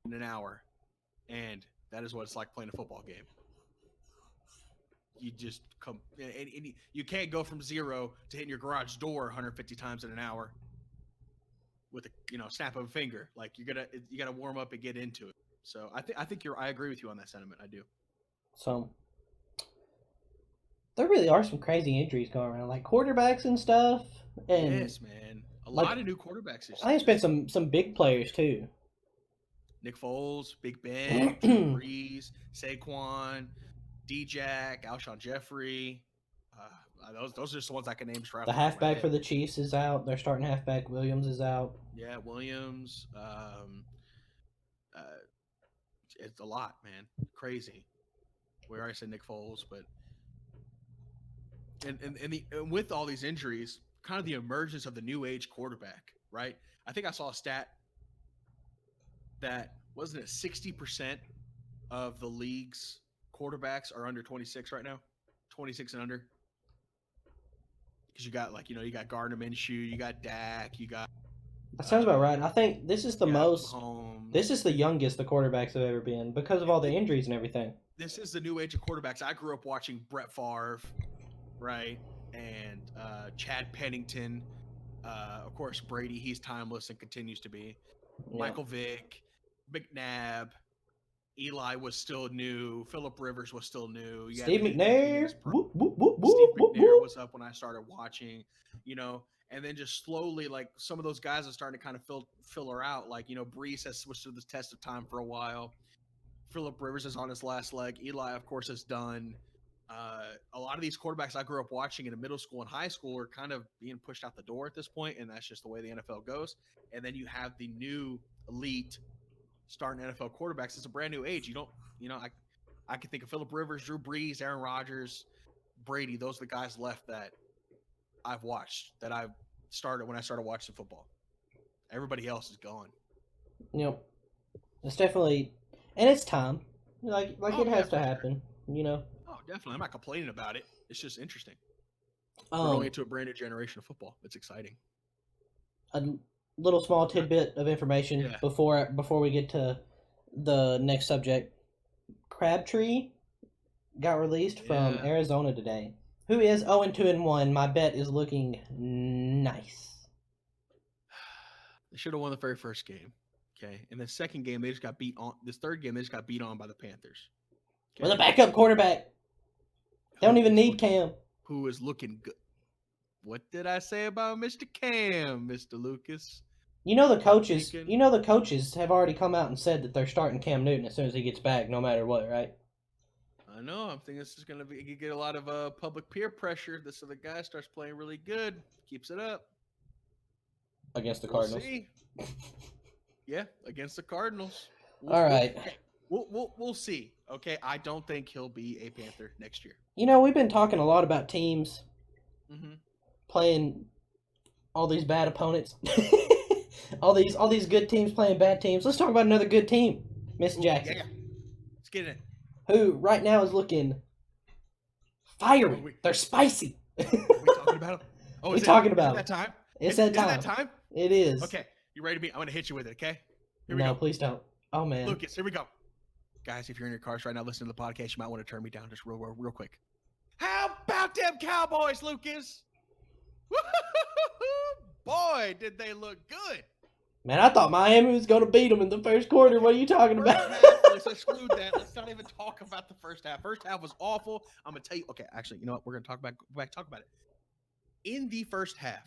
in an hour. And that is what it's like playing a football game. You just come, and you can't go from 0 to hitting your garage door 150 times in an hour with a snap of a finger. Like you gotta warm up and get into it. So I think I agree with you on that sentiment. I do. So there really are some crazy injuries going around, like quarterbacks and stuff. And Yes, man. A like lot of new quarterbacks this I think it's been some big players too. Nick Foles, Big Ben, Drew Brees, Saquon, D-Jack, Alshon Jeffrey. Those are just the ones I can name straight off The the top of my halfback for head. the Chiefs is out. Their starting halfback Williams is out. Yeah, Williams. Uh, it's a lot, man. Crazy. We already said Nick Foles, but and with all these injuries, kind of the emergence of the new age quarterback, right? I think I saw a stat that wasn't it 60% of the league's quarterbacks are under 26 right now, 26 and under. Because you got you got Gardner Minshew, you got Dak, you got That sounds about right. I think this is the yeah, most. Mahomes. This is the youngest the quarterbacks have ever been because of all the injuries and everything. This is the new age of quarterbacks. I grew up watching Brett Favre, right, and Chad Pennington. Of course, Brady. He's timeless and continues to be. Yeah. Michael Vick, McNabb, Eli was still new. Philip Rivers was still new. You Steve had Peyton McNair. Manning's Whoop, whoop, whoop, Steve whoop, whoop, McNair whoop. was up when I started watching, and then just slowly, like some of those guys are starting to kind of fill her out. Like Brees has switched to the test of time for a while. Philip Rivers is on his last leg. Eli, of course, is done. A lot of these quarterbacks I grew up watching in middle school and high school are kind of being pushed out the door at this point, and that's just the way the NFL goes. And then you have the new elite starting NFL quarterbacks. It's a brand new age. I can think of Philip Rivers, Drew Brees, Aaron Rodgers, Brady. Those are the guys left that I've watched, that I've started when I started watching football. Everybody else is gone. Yep. It's definitely, and it's time. Like Oh, it yeah, has for to sure. happen. Oh, definitely. I'm not complaining about it. It's just interesting. We're going Um, into a brand new generation of football. It's exciting. a little small tidbit of information Yeah. before we get to the next subject. Crabtree got released from Yeah. Arizona today. Who is 0-2-1? My bet is looking nice. They should have won the very first game. Okay. And the second game, they just got beat on. This third game, they just got beat on by the Panthers. Okay? With a backup quarterback. They don't Who even is need looking- Cam. Who is looking good. What did I say about Mr. Cam, Mr. Lucas? You know the coaches. thinking- You know the coaches have already come out and said that they're starting Cam Newton as soon as he gets back, no matter what, right? I know. I'm thinking this is gonna be you get a lot of public peer pressure. This other guy starts playing really good, keeps it up. Against the We'll Cardinals. see. Yeah, against the Cardinals. All right. We'll see. Okay, I don't think he'll be a Panther next year. You know, we've been talking a lot about teams Mm-hmm. playing all these bad opponents. all these good teams playing bad teams. Let's talk about another good team, Miss Jackson, Yeah. Let's get it. who right now is looking fiery. They're spicy. Are we talking about them? Oh, We talking about that time? It's Is that it time. that time? It is. Okay, you ready to be? I'm gonna hit you with it. Okay. Here we No, go. please don't. Oh man. Lucas, here we go. Guys, if you're in your cars right now listening to the podcast, you might want to turn me down just real quick. How about them Cowboys, Lucas? Boy, did they look good. Man, I thought Miami was going to beat them in the first quarter. What are you talking First about? half, let's exclude that. Let's not even talk about the first half. First half was awful. I'm gonna tell you. Okay, actually, you know what? We're gonna talk about it. In the first half,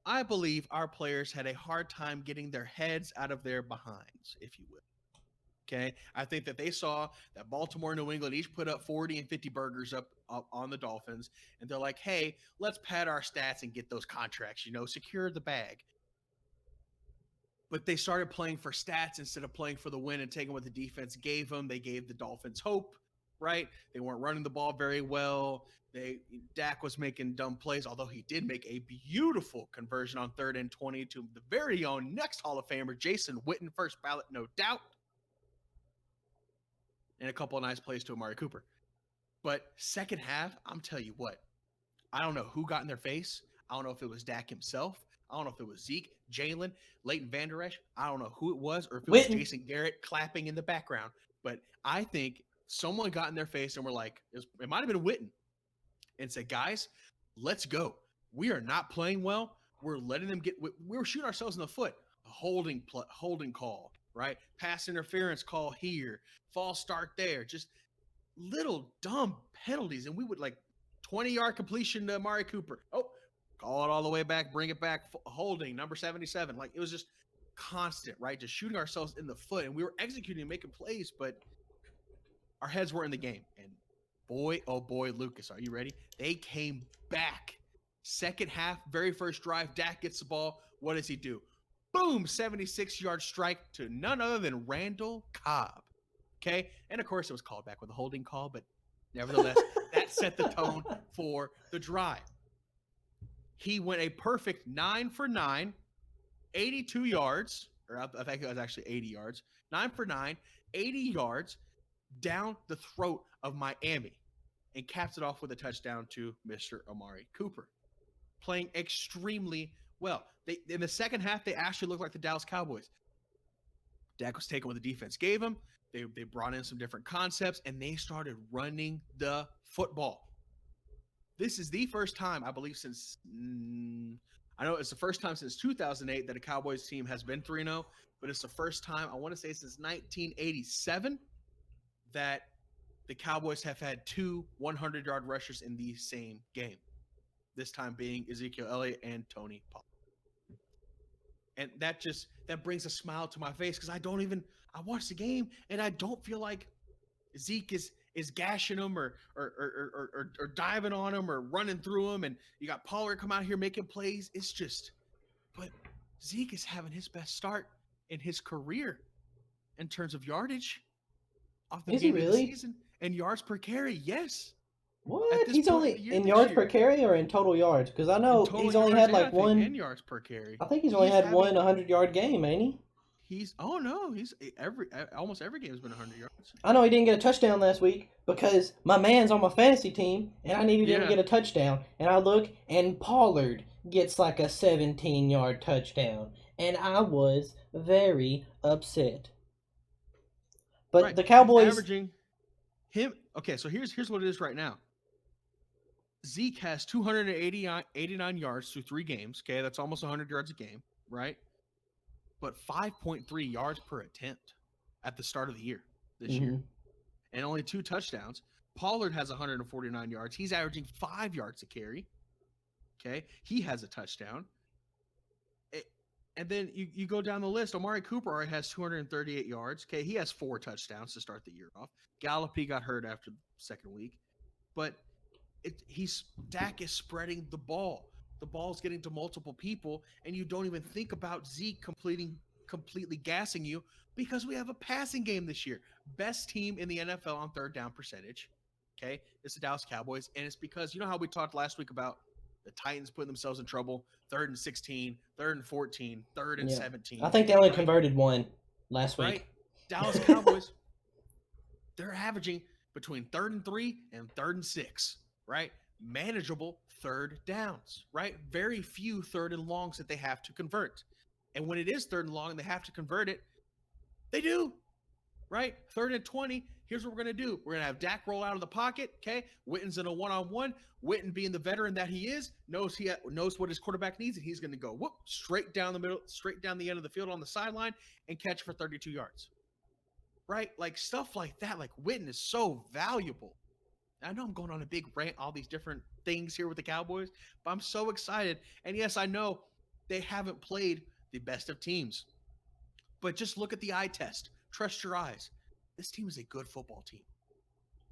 I believe our players had a hard time getting their heads out of their behinds, if you will. Okay, I think that they saw that Baltimore and New England each put up 40 and 50 burgers up on the Dolphins, and they're like, "Hey, let's pad our stats and get those contracts. Secure the bag." But they started playing for stats instead of playing for the win and taking what the defense gave them. They gave the Dolphins hope, right? They weren't running the ball very well. Dak was making dumb plays, although he did make a beautiful conversion on 3rd and 20 to the very own next Hall of Famer, Jason Witten, first ballot, no doubt. And a couple of nice plays to Amari Cooper. But second half, I'm telling you what, I don't know who got in their face. I don't know if it was Dak himself. I don't know if it was Zeke, Jalen, Leighton Vander Esch. I don't know who it was, or if it was Witten. Jason Garrett clapping in the background. But I think someone got in their face and were like, it might have been Witten, and said, "Guys, let's go. We are not playing well. We're letting them we're shooting ourselves in the foot. A holding call, right? Pass interference call here, false start there. Just little dumb penalties, and we would 20-yard completion to Amari Cooper. Oh, call it all the way back, bring it back, holding, number 77. It was just constant, right? Just shooting ourselves in the foot, and we were executing and making plays, but our heads were in the game. And boy, oh boy, Lucas, are you ready? They came back. Second half, very first drive, Dak gets the ball. What does he do? Boom, 76-yard strike to none other than Randall Cobb. Okay? And, of course, it was called back with a holding call, but nevertheless, that set the tone for the drive. He went a perfect 9 for 9, 82 yards, or I think it was actually 80 yards, 9 for 9, 80 yards down the throat of Miami, and caps it off with a touchdown to Mr. Amari Cooper, playing extremely well. In the second half, they actually looked like the Dallas Cowboys. Dak was taking what the defense gave him. They brought in some different concepts, and they started running the football. This is the first time, I believe, since I know it's the first time since 2008 that a Cowboys team has been 3-0, but it's the first time, I want to say, since 1987 that the Cowboys have had 2 100-yard rushers in the same game. This time being Ezekiel Elliott and Tony Pollard. And that brings a smile to my face because I watched the game and I don't feel like Zeke is gashing him or diving on him or running through him, and you got Pollard come out here making plays. But Zeke is having his best start in his career in terms of yardage off the beginning of the season and yards per carry. Yes. What? He's only in yards per carry or in total yards? Because I know he's only had one. In yards per carry. I think he's only had one 100-yard game, ain't he? He's almost every game has been 100 yards. I know he didn't get a touchdown last week because my man's on my fantasy team and I needed him to get a touchdown. And I look and Pollard gets like a 17-yard touchdown, and I was very upset. But the Cowboys averaging him. Okay, so here's what it is right now. Zeke has 289 yards through 3 games. Okay, that's almost 100 yards a game, right? But 5.3 yards per attempt at the start of the year this year, and only 2 touchdowns. Pollard has 149 yards. He's averaging 5 yards a carry. Okay, he has a touchdown. And then you go down the list. Amari Cooper already has 238 yards. Okay, he has 4 touchdowns to start the year off. Gallup, he got hurt after the second week, but Dak is spreading the ball. The ball's getting to multiple people, and you don't even think about Zeke completely gassing you because we have a passing game this year. Best team in the NFL on third down percentage. Okay, it's the Dallas Cowboys, and it's because you know how we talked last week about the Titans putting themselves in trouble, 3rd and 16, 3rd and 14, 3rd and 17. I think they only right? converted one last week. Right? Dallas Cowboys, they're averaging between 3rd and 3 and 3rd and 6, right? Manageable third downs, right? Very few 3rd and longs that they have to convert. And when it is 3rd and long and they have to convert it, they do, right? 3rd and 20, here's what we're going to do. We're going to have Dak roll out of the pocket, okay? Witten's in a one-on-one. Witten, being the veteran that he is, knows what his quarterback needs, and he's going to go straight down the middle, straight down the end of the field on the sideline and catch for 32 yards, right? Like stuff like that. Like Witten is so valuable. I know I'm going on a big rant, all these different things here with the Cowboys, but I'm so excited. And yes, I know they haven't played the best of teams, but just look at the eye test. Trust your eyes. This team is a good football team.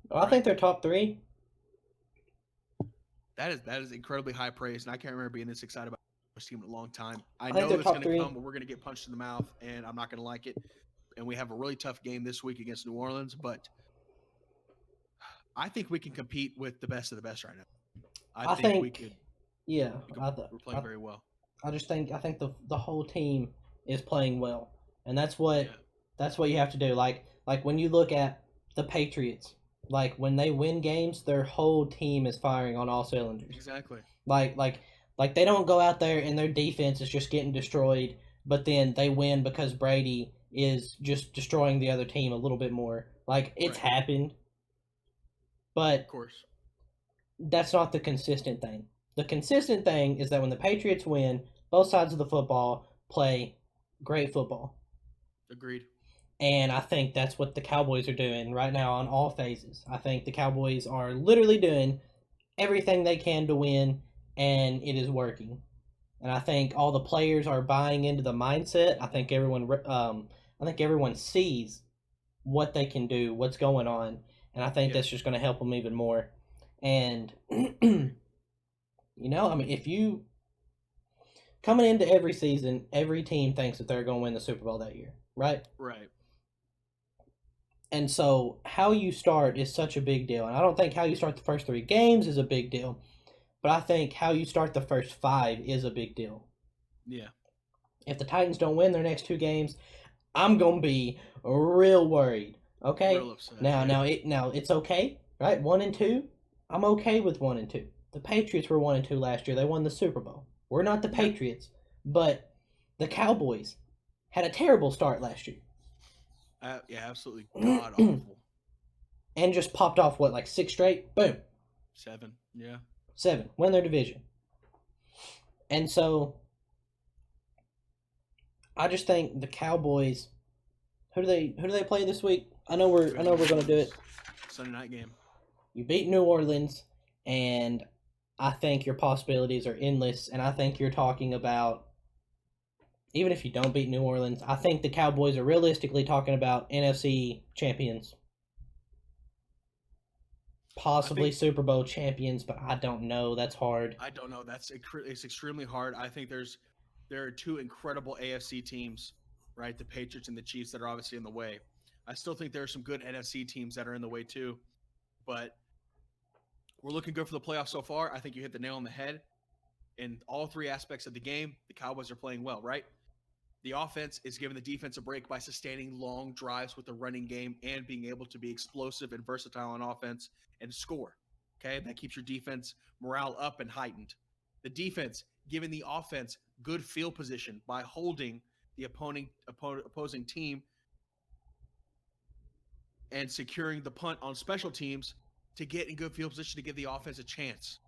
Well, I think they're top 3. That is incredibly high praise, and I can't remember being this excited about this team in a long time. I think know they're it's top going to 3. come, but we're going to get punched in the mouth, and I'm not going to like it. And we have a really tough game this week against New Orleans, but I think we can compete with the best of the best right now. I think we could. Yeah, we're playing very well. I think the whole team is playing well, and that's what you have to do. Like when you look at the Patriots, like when they win games, their whole team is firing on all cylinders. Exactly. Like they don't go out there and their defense is just getting destroyed, but then they win because Brady is just destroying the other team a little bit more. Like it's happened, but of course, that's not the consistent thing. The consistent thing is that when the Patriots win, both sides of the football play great football. Agreed. And I think that's what the Cowboys are doing right now on all phases. I think the Cowboys are literally doing everything they can to win, and it is working. And I think all the players are buying into the mindset. I think everyone sees what they can do, what's going on, and I think that's just going to help them even more. And if you coming into every season, every team thinks that they're going to win the Super Bowl that year, right? Right. And so how you start is such a big deal. And I don't think how you start the first 3 games is a big deal, but I think how you start the first 5 is a big deal. Yeah. If the Titans don't win their next 2 games, I'm going to be real worried. Okay? Real upset. Now it's okay, right? 1 and 2. I'm okay with 1 and 2. The Patriots were 1 and 2 last year. They won the Super Bowl. We're not the Patriots, but the Cowboys had a terrible start last year. Absolutely god awful. And just popped off, 6 straight? Boom. 7, yeah. 7. Win their division. And so, I just think the Cowboys. Who do they play this week? I know we're going to do it. Sunday night game. You beat New Orleans, and I think your possibilities are endless. And I think you're talking about, even if you don't beat New Orleans, I think the Cowboys are realistically talking about NFC champions. Possibly Super Bowl champions, but I don't know. That's hard. I don't know. It's extremely hard. I think there are 2 incredible AFC teams, right? The Patriots and the Chiefs that are obviously in the way. I still think there are some good NFC teams that are in the way too, but we're looking good for the playoffs so far. I think you hit the nail on the head. In all 3 aspects of the game, the Cowboys are playing well, right? The offense is giving the defense a break by sustaining long drives with the running game and being able to be explosive and versatile on offense and score. Okay, that keeps your defense morale up and heightened. The defense giving the offense good field position by holding the opposing team and securing the punt on special teams to get in good field position to give the offense a chance.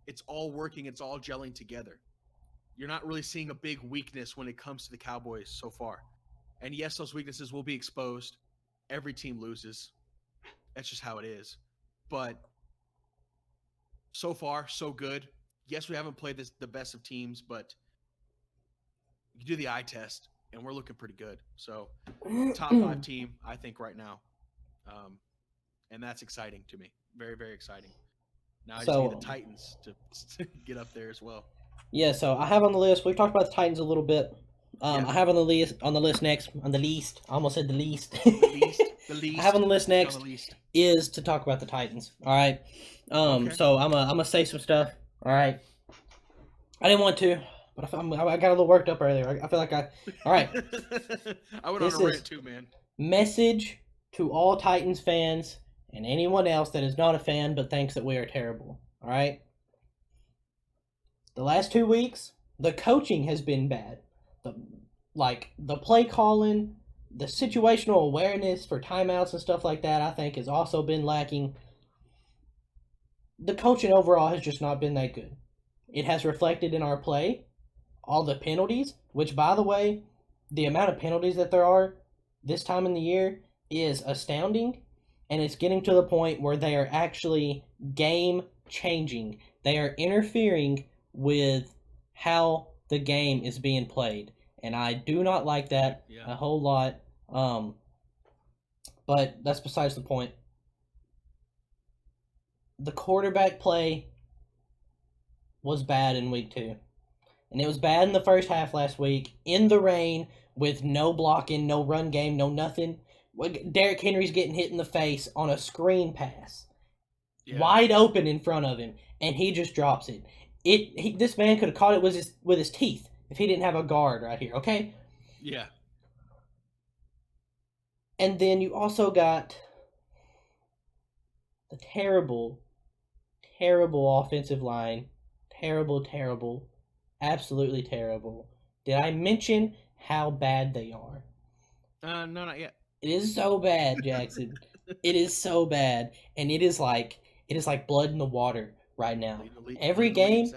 It's all working. It's all gelling together. You're not really seeing a big weakness when it comes to the Cowboys so far. And yes, those weaknesses will be exposed. Every team loses. That's just how it is. But so far, so good. Yes, we haven't played the best of teams, but you do the eye test, and we're looking pretty good. So top 5 team, I think, right now, and that's exciting to me. Very, very exciting. Now I just need the So Titans to get up there as well. yeah, so I have on the list. We've talked about the Titans a little bit. Yeah. I have on the list next on the least. I almost said the least. The least. The least. I have on the list On next the least. is to talk about the Titans. All right. Okay. So I'm gonna say some stuff. All right. I didn't want to, but I got a little worked up earlier. I feel like I. All right. I went This on a is- rant too, man. Message to all Titans fans and anyone else that is not a fan but thinks that we are terrible. All right. The last 2 weeks, the coaching has been bad. The play calling, the situational awareness for timeouts and stuff like that, I think has also been lacking. The coaching overall has just not been that good. It has reflected in our play. All the penalties, which by the way, the amount of penalties that there are this time in the year is astounding, and it's getting to the point where they are actually game changing. They are interfering with how the game is being played, and I do not like that Yeah. a whole lot. But that's besides the point. The quarterback play was bad in week 2. And it was bad in the first half last week, in the rain, with no blocking, no run game, no nothing. Derrick Henry's getting hit in the face on a screen pass, Yeah. wide open in front of him, and he just drops it. This man could have caught it with his teeth if he didn't have a guard right here, okay? Yeah. And then you also got the terrible, terrible offensive line. Terrible, absolutely terrible. Did I mention how bad they are? No, not yet. It is so bad, Jackson. It is so bad, and it is like blood in the water right now. Every game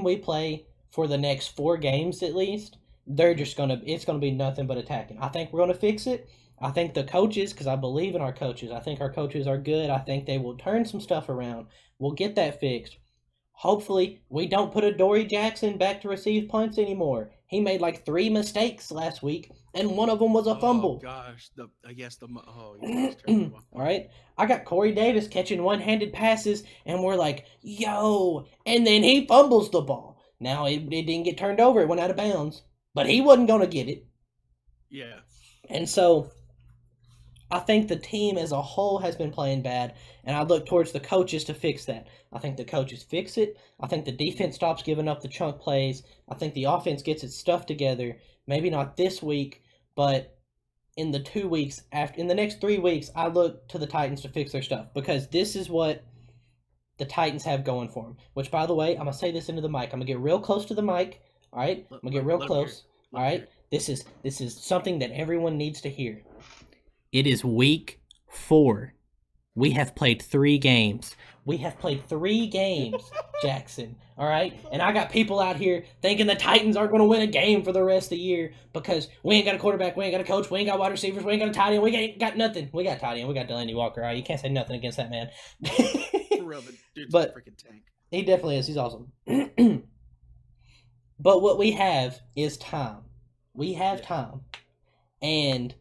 we play for the next 4 games at least, it's gonna be nothing but attacking. I think we're gonna fix it. I think the coaches, because I believe in our coaches. I think our coaches are good. I think they will turn some stuff around. We'll get that fixed. Hopefully, we don't put Adoree Jackson back to receive punts anymore. He made like 3 mistakes last week, and one of them was a fumble. Oh gosh, that's terrible. All right, I got Corey Davis catching one-handed passes, and we're like, yo, and then he fumbles the ball. Now it didn't get turned over; it went out of bounds, but he wasn't gonna get it. Yeah. And so, I think the team as a whole has been playing bad, and I look towards the coaches to fix that. I think the coaches fix it. I think the defense stops giving up the chunk plays. I think the offense gets its stuff together. Maybe not this week, but in the 2 weeks after, in the next 3 weeks, I look to the Titans to fix their stuff, because this is what the Titans have going for them. Which, by the way, I'm gonna say this into the mic. I'm gonna get real close to the mic. All right, I'm gonna get real close. All right, this is something that everyone needs to hear. It is week 4. We have played 3 games. We have played 3 games, Jackson. All right? And I got people out here thinking the Titans aren't going to win a game for the rest of the year because we ain't got a quarterback, we ain't got a coach, we ain't got wide receivers, we ain't got a tight end, we ain't got nothing. We got tight end, we got Delaney Walker. All right? You can't say nothing against that man. For real, the dude's But- a freaking tank. He definitely is. He's awesome. But what we have is time. We have time. And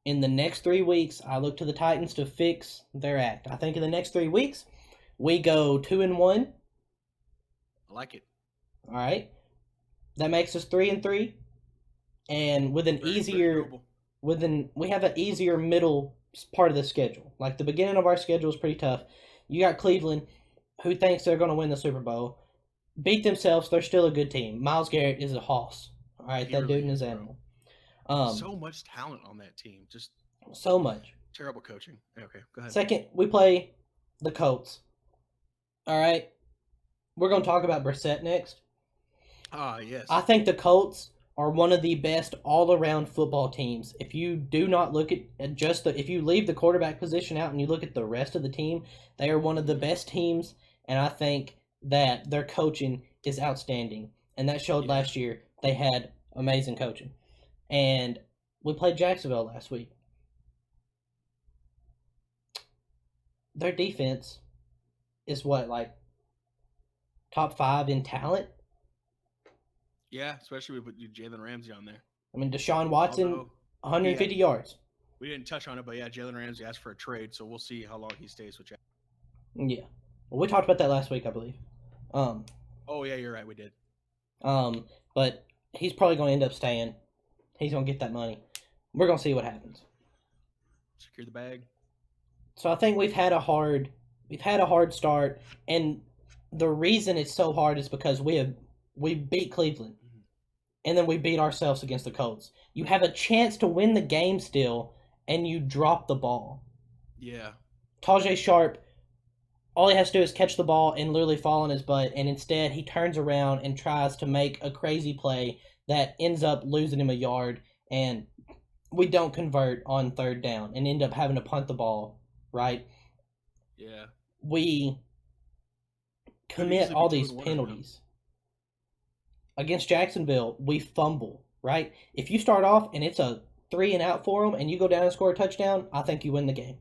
in the next 3 weeks, I look to the Titans to fix their act. I think in the next 3 weeks, we go 2-1. I like it. All right, that makes us 3-3, and with an Very easier, doable. we have an easier middle part of the schedule. Like the beginning of our schedule is pretty tough. You got Cleveland, who thinks they're going to win the Super Bowl, beat themselves. They're still a good team. Myles Garrett is a hoss. All right, He that really dude and his is, bro. animal. So much talent on that team. Just So much. terrible coaching. Okay, go ahead. Second, we play the Colts. All right, we're going to talk about Brissett next. Ah, yes. I think the Colts are one of the best all-around football teams. If you do not look at just if you leave the quarterback position out and you look at the rest of the team, they are one of the best teams, and I think that their coaching is outstanding. And that showed Yeah. last year. They had amazing coaching. And we played Jacksonville last week. Their defense is what, like top 5 in talent? Yeah, especially with Jalen Ramsey on there. I mean, Deshaun Watson, Although 150 yards. we didn't touch on it, but yeah, Jalen Ramsey asked for a trade, so we'll see how long he stays with Jack. Yeah. Well, we talked about that last week, I believe. Um, Oh yeah, you're right, we did. but he's probably going to end up staying. He's going to get that money. We're going to see what happens. Secure the bag. So I think we've had a hard start, and the reason it's so hard is because we beat Cleveland, and then we beat ourselves against the Colts. You have a chance to win the game still, and you drop the ball. Yeah. Tajay Sharp, all he has to do is catch the ball and literally fall on his butt, and instead he turns around and tries to make a crazy play that ends up losing him a yard, and we don't convert on third down and end up having to punt the ball, right? Yeah. We commit easily be all 2-1 these right now. penalties. Against Jacksonville, we fumble, right? If you start off and it's a 3 and out for them and you go down and score a touchdown, I think you win the game.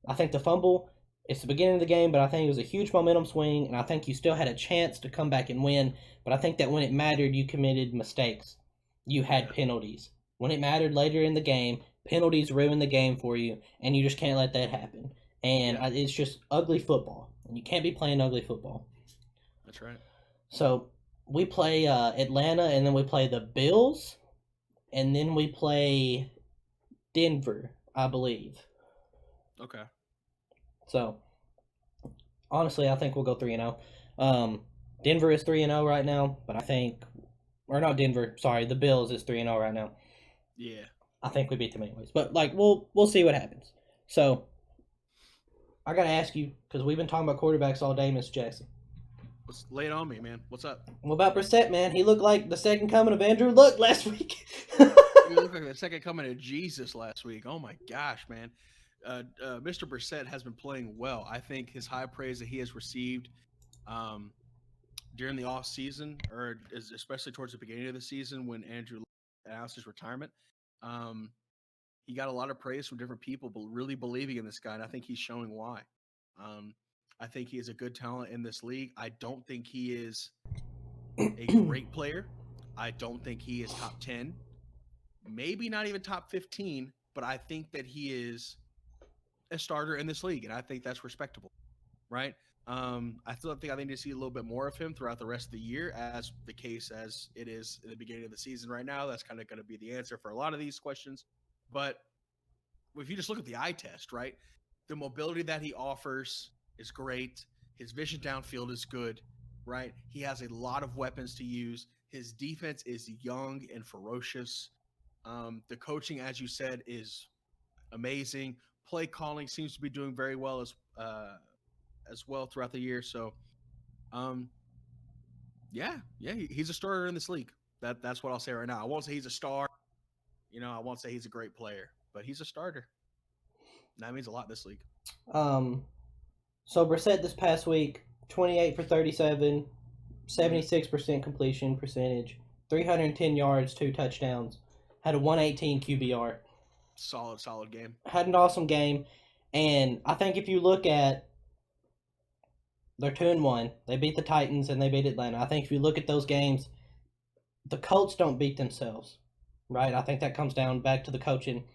I think the fumble, it's the beginning of the game, but I think it was a huge momentum swing, and I think you still had a chance to come back and win, but I think that when it mattered, you committed mistakes. You had penalties. When it mattered later in the game, penalties ruin the game for you, and you just can't let that happen. And it's just ugly football, and you can't be playing ugly football. That's right. So we play Atlanta, and then we play the Bills, and then we play Denver, I believe. Okay. So, honestly, I think we'll go 3-0. Denver is 3-0 right now, but I think, or not Denver, sorry, the Bills is 3-0 right now. Yeah. I think we beat them anyways, but like we'll see what happens. So, I gotta ask you because we've been talking about quarterbacks all day, Mr. Jackson. Let's lay it on me, man. What's up? What about Brissett, man? He looked like the second coming of Andrew Luck last week. You look like the second coming of Jesus last week. Oh my gosh, man. Mr. Brissett has been playing well. I think his high praise that he has received during the off season, or especially towards the beginning of the season when Andrew announced his retirement, he got a lot of praise from different people, but really believing in this guy, and I think he's showing why. I think he is a good talent in this league. I don't think he is a great player. I don't think he is top 10, maybe not even top 15, but I think that he is a starter in this league, and I think that's respectable, right? I still think I need to see a little bit more of him throughout the rest of the year, as the case as it is in the beginning of the season right now. That's kind of going to be the answer for a lot of these questions. But if you just look at the eye test, right, the mobility that he offers is great. His vision downfield is good, right? He has a lot of weapons to use. His defense is young and ferocious. The coaching, as you said, is amazing. Play calling seems to be doing very well as well throughout the year. So, he's a starter in this league. That's what I'll say right now. I won't say he's a star. I won't say he's a great player, but he's a starter. And that means a lot in this league. So Brissett this past week, 28 for 37, 76% completion percentage, 310 yards, 2 touchdowns, had a 118 QBR. Solid game. Had an awesome game, and I think if you look at, they're 2-1. They beat the Titans and they beat Atlanta. I think if you look at those games, the Colts don't beat themselves, right? I think that comes down back to the coaching.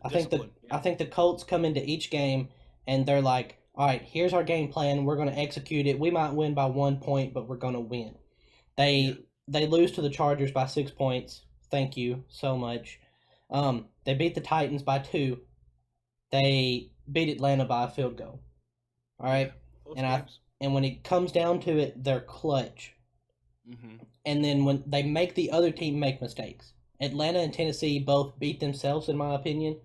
I think the Colts come into each game and they're like, all right, here's our game plan. We're going to execute it. We might win by 1 point, but we're going to win. They lose to the Chargers by 6 points. Thank you so much. They beat the Titans by 2. They beat Atlanta by a field goal. All right, and when it comes down to it, they're clutch. Mm-hmm. And then when they make the other team make mistakes, Atlanta and Tennessee both beat themselves, in my opinion.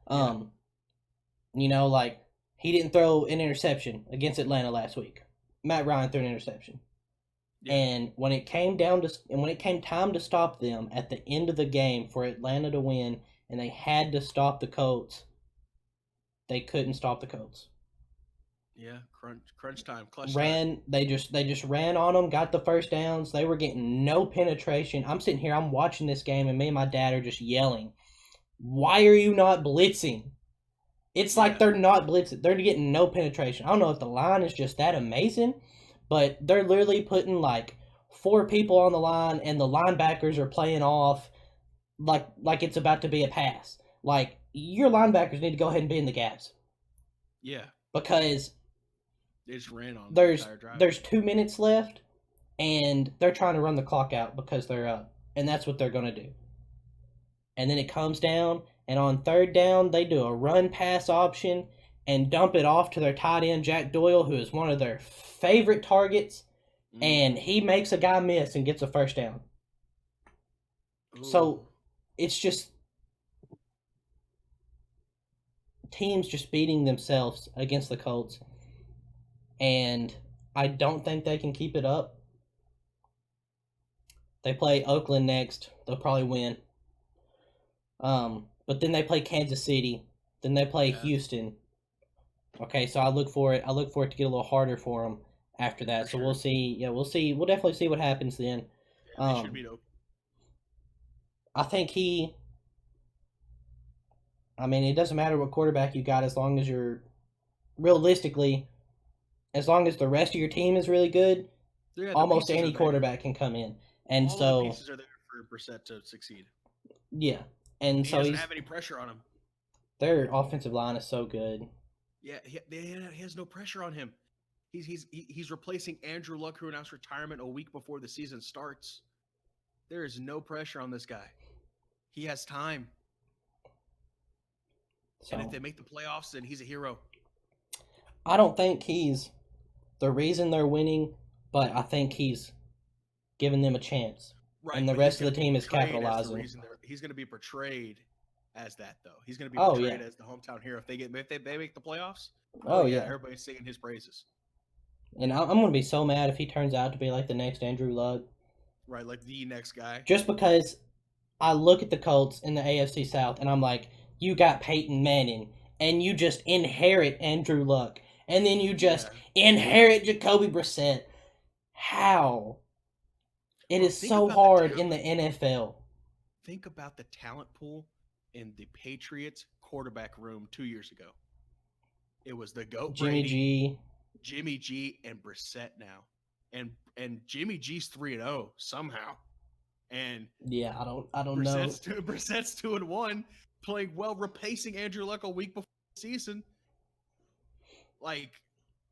Like he didn't throw an interception against Atlanta last week. Matt Ryan threw an interception. Yeah. And when it came time to stop them at the end of the game for Atlanta to win, and they had to stop the Colts, they couldn't stop the Colts. Yeah, crunch time, clutch time. They just ran on them, got the first downs. They were getting no penetration. I'm sitting here, I'm watching this game, and me and my dad are just yelling, "Why are you not blitzing?" It's like they're not blitzing. They're getting no penetration. I don't know if the line is just that amazing, but they're literally putting like 4 people on the line, and the linebackers are playing off like it's about to be a pass. Like, your linebackers need to go ahead and be in the gaps Yeah, because they just ran on the there's entire drive. there's 2 minutes left, and they're trying to run the clock out because they're up, and that's what they're gonna do. And then it comes down, and on 3rd down, they do a run pass option and dump it off to their tight end Jack Doyle, who is one of their favorite targets, and he makes a guy miss and gets a 1st down. Ooh. So it's just teams just beating themselves against the Colts, and I don't think they can keep it up. They play Oakland next. They'll probably win. But then they play Kansas City. Then they play Houston. Okay, so I look for it to get a little harder for them after that. For So sure. we'll see. Yeah, we'll see. We'll definitely see what happens then. Yeah, they should beat Oakland. I think it doesn't matter what quarterback you got as long as you're realistically, as long as the rest of your team is really good, Yeah, the almost pieces are any there. quarterback can come in. And All so the pieces are there for Brissett to succeed. yeah. And He so doesn't have any pressure on him. their offensive line is so good. Yeah, he has no pressure on him. He's replacing Andrew Luck, who announced retirement a week before the season starts. There is no pressure on this guy. He has time. So And if they make the playoffs, then he's a hero. I don't think he's the reason they're winning, but I think he's giving them a chance. Right. And the but rest he's of the gonna be team is portrayed as the capitalizing. reason he's going to be portrayed as that, though. He's going to be Oh, portrayed yeah. as the hometown hero. If they make the playoffs, Oh, yeah. everybody's singing his praises. And I'm going to be so mad if he turns out to be like the next Andrew Luck. Right, like the next guy. Just because I look at the Colts in the AFC South and I'm like, you got Peyton Manning and you just inherit Andrew Luck and then you just inherit Jacoby Brissett. How? It is think so about the hard in talent. the NFL. Think about the talent pool in the Patriots quarterback room 2 years ago. It was the GOAT Jimmy Brady, G. Jimmy G, and Brissett now. And Jimmy G's 3-0 somehow. And Yeah, I don't know. Brissett's 2-1, playing well, replacing Andrew Luck a week before the season. Like,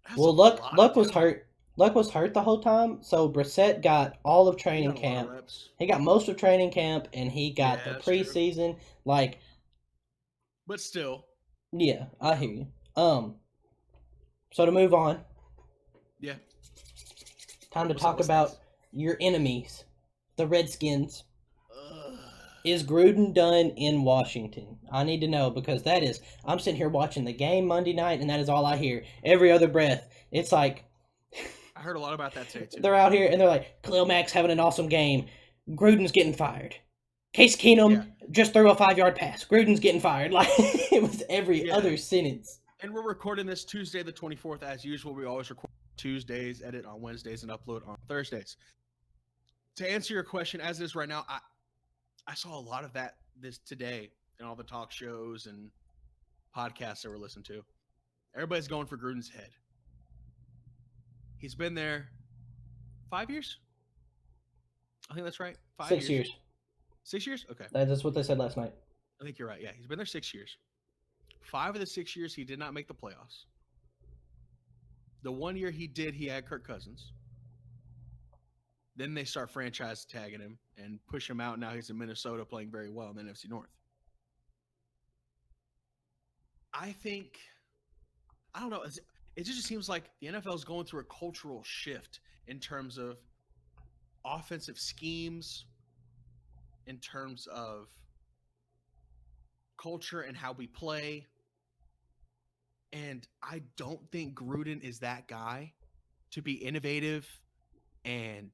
that's Well, a lot Luck to was do. hurt. Luck was hurt the whole time, so Brissett got all of He training got a lot of camp. reps. He got most of training camp, and he got Yeah, the that's true. preseason. Like, But still, yeah, I hear you. So to move on, yeah. time to What's talk next? about your enemies, the Redskins. Ugh. Is Gruden done in Washington? I need to know because I'm sitting here watching the game Monday night, and that is all I hear. Every other breath, it's like I heard a lot about that today, too. they're out here and they're like, Khalil Mack's having an awesome game. Gruden's getting fired. Case Keenum just threw a 5-yard pass. Gruden's getting fired. Like, it was every other sentence. And we're recording this Tuesday the 24th. As usual, we always record Tuesdays, edit on Wednesdays, and upload on Thursdays. To answer your question, as it is right now, I saw a lot of this today in all the talk shows and podcasts that we're listening to. Everybody's going for Gruden's head. He's been there 5 years? I think that's right. 6 years. 6 years? Okay. That's what they said last night. I think you're right. Yeah, he's been there 6 years. 5 of the 6 years, he did not make the playoffs. The 1 year he did, he had Kirk Cousins. Then they start franchise tagging him and push him out. Now he's in Minnesota playing very well in the NFC North. I don't know. It just seems like the NFL is going through a cultural shift in terms of offensive schemes, in terms of culture and how we play. And I don't think Gruden is that guy to be innovative and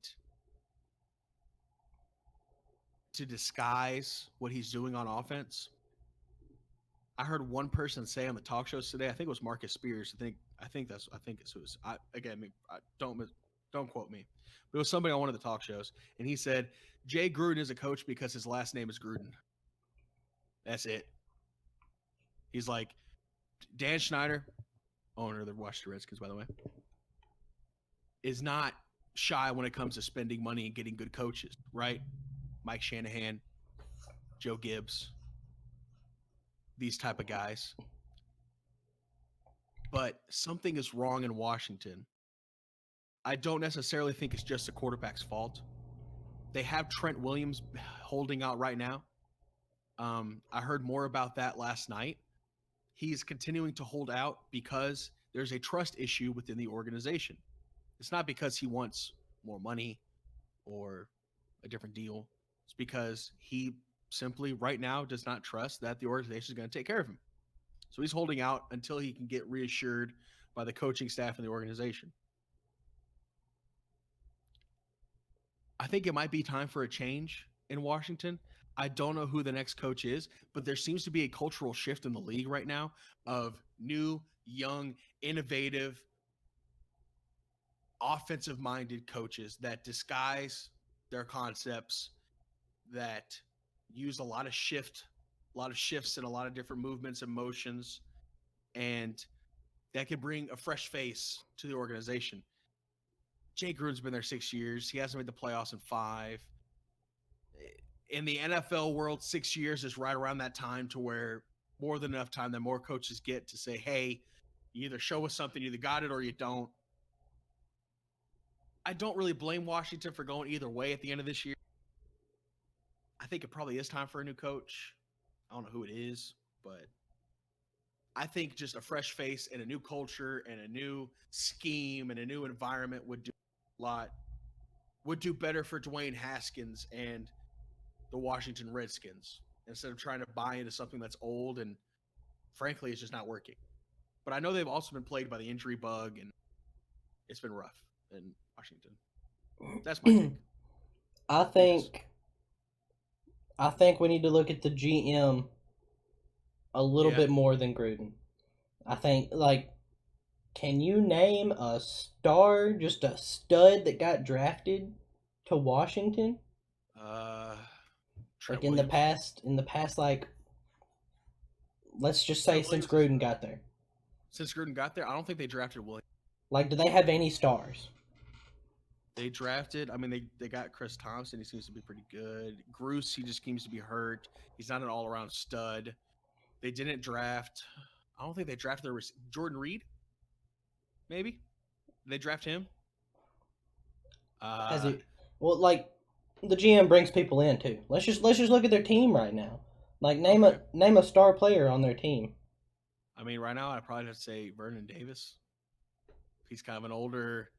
to disguise what he's doing on offense. I heard one person say on the talk shows today, I think it was Marcus Spears. I think it's who it was. Don't quote me. But it was somebody on one of the talk shows, and he said Jay Gruden is a coach because his last name is Gruden. That's it. He's like, Dan Schneider, owner of the Washington Redskins, by the way, is not shy when it comes to spending money and getting good coaches, right? Mike Shanahan, Joe Gibbs, these type of guys. But something is wrong in Washington. I don't necessarily think it's just the quarterback's fault. They have Trent Williams holding out right now. I heard more about that last night. He's continuing to hold out because there's a trust issue within the organization. It's not because he wants more money or a different deal. It's because he simply right now does not trust that the organization is going to take care of him. So he's holding out until he can get reassured by the coaching staff and the organization. I think it might be time for a change in Washington. I don't know who the next coach is, but there seems to be a cultural shift in the league right now of new, young, innovative, offensive-minded coaches that disguise their concepts, that use a lot of shifts and a lot of different movements and motions, and that could bring a fresh face to the organization. Jay Gruden's been there 6 years. He hasn't made the playoffs in 5. In the NFL world, 6 years is right around that time to where more than enough time that more coaches get to say, hey, you either show us something, you either got it or you don't. I don't really blame Washington for going either way at the end of this year. I think it probably is time for a new coach. I don't know who it is, but I think just a fresh face and a new culture and a new scheme and a new environment would do a lot. Would do better for Dwayne Haskins and the Washington Redskins instead of trying to buy into something that's old and frankly it's just not working. But I know they've also been plagued by the injury bug and it's been rough in Washington. That's my take. I think we need to look at the GM a little bit more than Gruden. I think, like, can you name a star, just a stud that got drafted to Washington? Like in the past, like, let's just say since Gruden got there. Since Gruden got there, I don't think they drafted Williams. Like, do they have any stars? They drafted, I mean, they got Chris Thompson. He seems to be pretty good. Bruce, he just seems to be hurt. He's not an all-around stud. They didn't draft, I don't think they drafted Jordan Reed, maybe? Did they draft him? Has it? Well, like, the GM brings people in, too. Let's just look at their team right now. Like, name a star player on their team. I mean, right now, I'd probably have to say Vernon Davis. He's kind of an older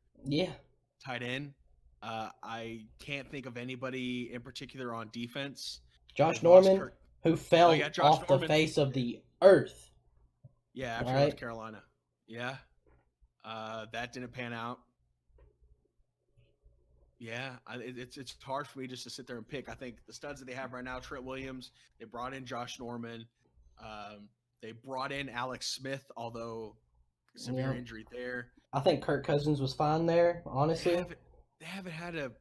tight end. I can't think of anybody in particular on defense. Josh Norman, who fell off the face of the earth. Yeah, after North Carolina. Yeah. That didn't pan out. Yeah, it's hard for me just to sit there and pick. I think the studs that they have right now, Trent Williams, they brought in Josh Norman. They brought in Alex Smith, although severe injury there. I think Kirk Cousins was fine there, honestly. They haven't had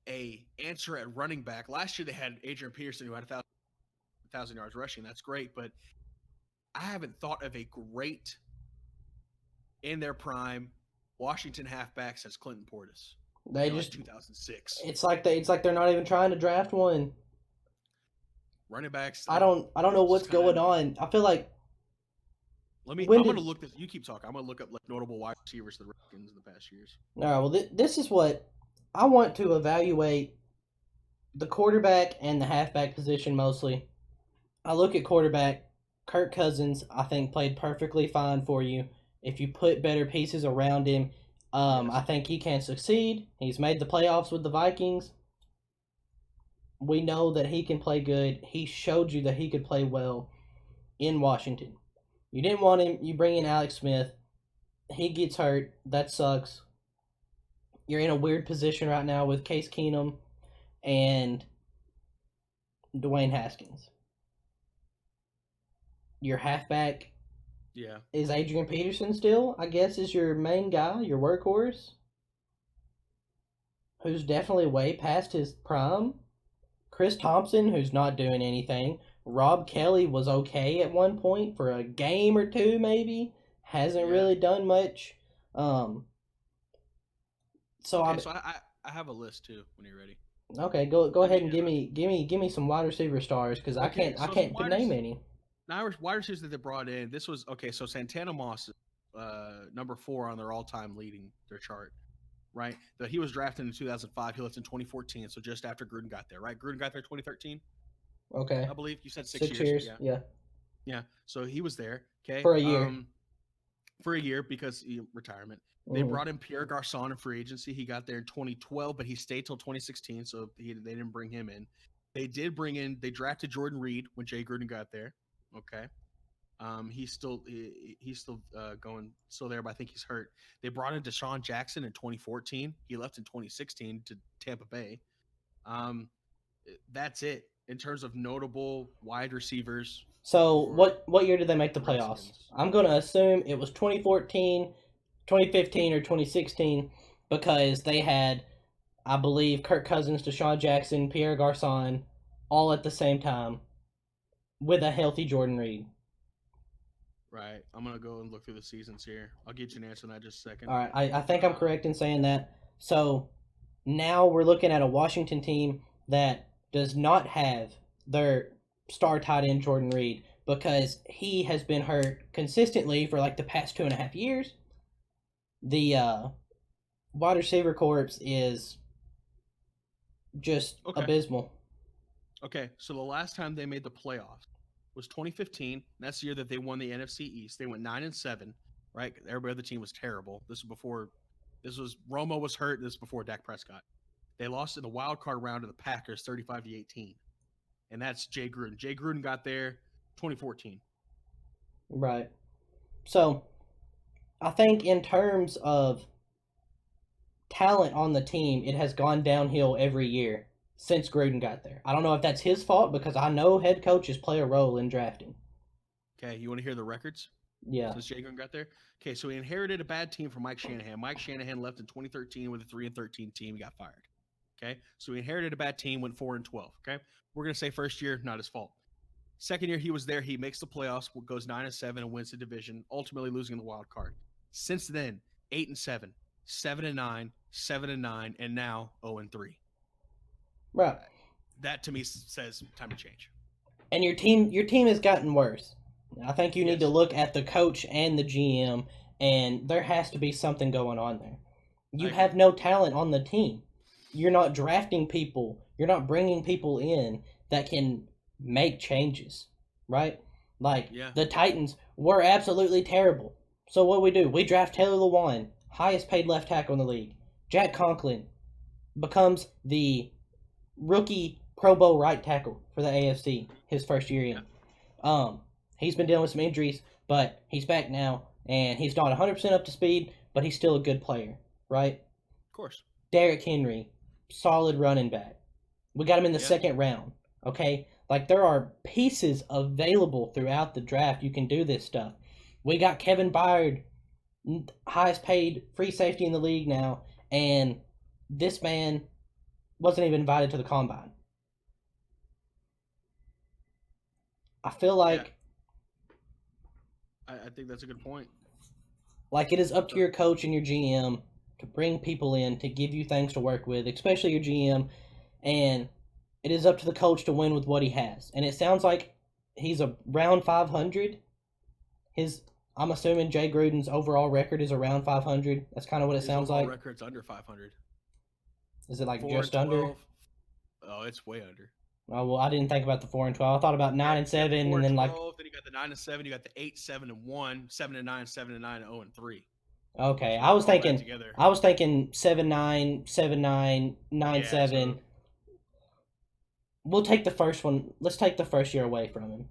a answer at running back. Last year they had Adrian Peterson, who had 1,000 yards rushing. That's great, but I haven't thought of a great in their prime Washington halfback since Clinton Portis. They just 2006. It's like they're not even trying to draft one. Running backs. I don't know what's going on. I feel like. I'm going to look this. You keep talking. I'm going to look up like notable wide receivers for the Redskins in the past years. All right. Well, this is what I want to evaluate: the quarterback and the halfback position mostly. I look at quarterback. Kirk Cousins, I think, played perfectly fine for you. If you put better pieces around him, I think he can succeed. He's made the playoffs with the Vikings. We know that he can play good. He showed you that he could play well in Washington. You didn't want him. You bring in Alex Smith. He gets hurt. That sucks. You're in a weird position right now with Case Keenum and Dwayne Haskins. Your halfback is Adrian Peterson still, I guess, is your main guy, your workhorse, who's definitely way past his prime. Chris Thompson, who's not doing anything. Rob Kelly was okay at one point for a game or two, maybe. Hasn't really done much. So Okay, I'm so I have a list too when you're ready. okay. Go Let ahead me and give me some wide receiver stars because okay, I so some can't name any. wide receivers that they brought in. This was okay. So Santana Moss, number 4 on their all-time leading their chart, right? He was drafted in 2005. He left in 2014, so just after Gruden got there, right? Gruden got there 2013, Okay, I believe. You said 6 years, 6 years. yeah, Yeah, yeah. So he was there, okay, for a year. for a year because retirement. They Hmm. brought in Pierre Garcon in free agency. He got there in 2012, but he stayed till 2016, so they didn't bring him in. They drafted Jordan Reed when Jay Gruden got there. Okay. He's still going still there, but I think he's hurt. They brought in Deshaun Jackson in 2014. He left in 2016 to Tampa Bay. Um, that's it in terms of notable wide receivers So for what year did they make the the playoffs? Redskins. I'm gonna assume it was 2014, 2015, or 2016 because they had, I believe, Kirk Cousins, Deshaun Jackson, Pierre Garcon, all at the same time with a healthy Jordan Reed. Right. I'm gonna go and look through the seasons here. I'll get you an answer in that just a second. All right, I think I'm Um, correct in saying that. So now we're looking at a Washington team that does not have their star tight end Jordan Reed because he has been hurt consistently for like the past 2.5 years. The wide receiver corps is just okay. abysmal. Okay. So the last time they made the playoffs was 2015. That's the year that they won the NFC East. They went 9-7. Right. Everybody on the team was terrible. This was before. This was Romo was hurt. This was before Dak Prescott. They lost in the wild card round to the Packers, 35-18, and that's Jay Gruden. Jay Gruden got there 2014. Right. So I think in terms of talent on the team, it has gone downhill every year since Gruden got there. I don't know if that's his fault because I know head coaches play a role in drafting. Okay, you want to hear the records Yeah. since Jay Gruden got there? Okay, so he inherited a bad team from Mike Shanahan. Mike Shanahan left in 2013 with a 3-13 team. He got fired. Okay, so he inherited a bad team, went 4-12. Okay, we're gonna say first year not his fault. Second year he was there, he makes the playoffs, goes 9-7 and wins the division, ultimately losing the wild card. Since then, 8-7, 7-9, 7-9, and now 0-3. Right. That to me says time to change. And your team has gotten worse. I think you need to Yes. look at the coach and the GM and there has to be something going on there. I You agree. have no talent on the team. You're not drafting people. You're not bringing people in that can make changes, right? Like Yeah. the Titans were absolutely terrible. So what we do? We draft Taylor Lewan, highest paid left tackle in the league. Jack Conklin becomes the rookie Pro Bowl right tackle for the AFC his first year in. He's been dealing with some injuries, but he's back now, and he's not 100% up to speed, but he's still a good player, right? Of course. Derrick Henry, solid running back. We got him in the Yeah. second round, okay? Like, there are pieces available throughout the draft. You can do this stuff. We got Kevin Byard, highest paid free safety in the league now, and this man wasn't even invited to the combine. I feel like I think that's a good point. it is up to your coach and your GM to bring people in to give you things to work with, especially your GM, and it is up to the coach to win with what he has. And it sounds like he's around 500. I'm assuming Jay Gruden's overall record is around 500. That's kind of what it His sounds overall like. record's under 500. Is it like 4 just and under? 12. Oh, it's way under. Oh well, I didn't think about the 4-12. I thought about 9-7, Four and then like 12, then you got the 9-7, you got the 8-7-1, 7-9, 7-9, 0-3. okay, So I was all that thinking together. 7-9, 7-9, 9-7. so- We'll take the first one. Let's take the first year away from him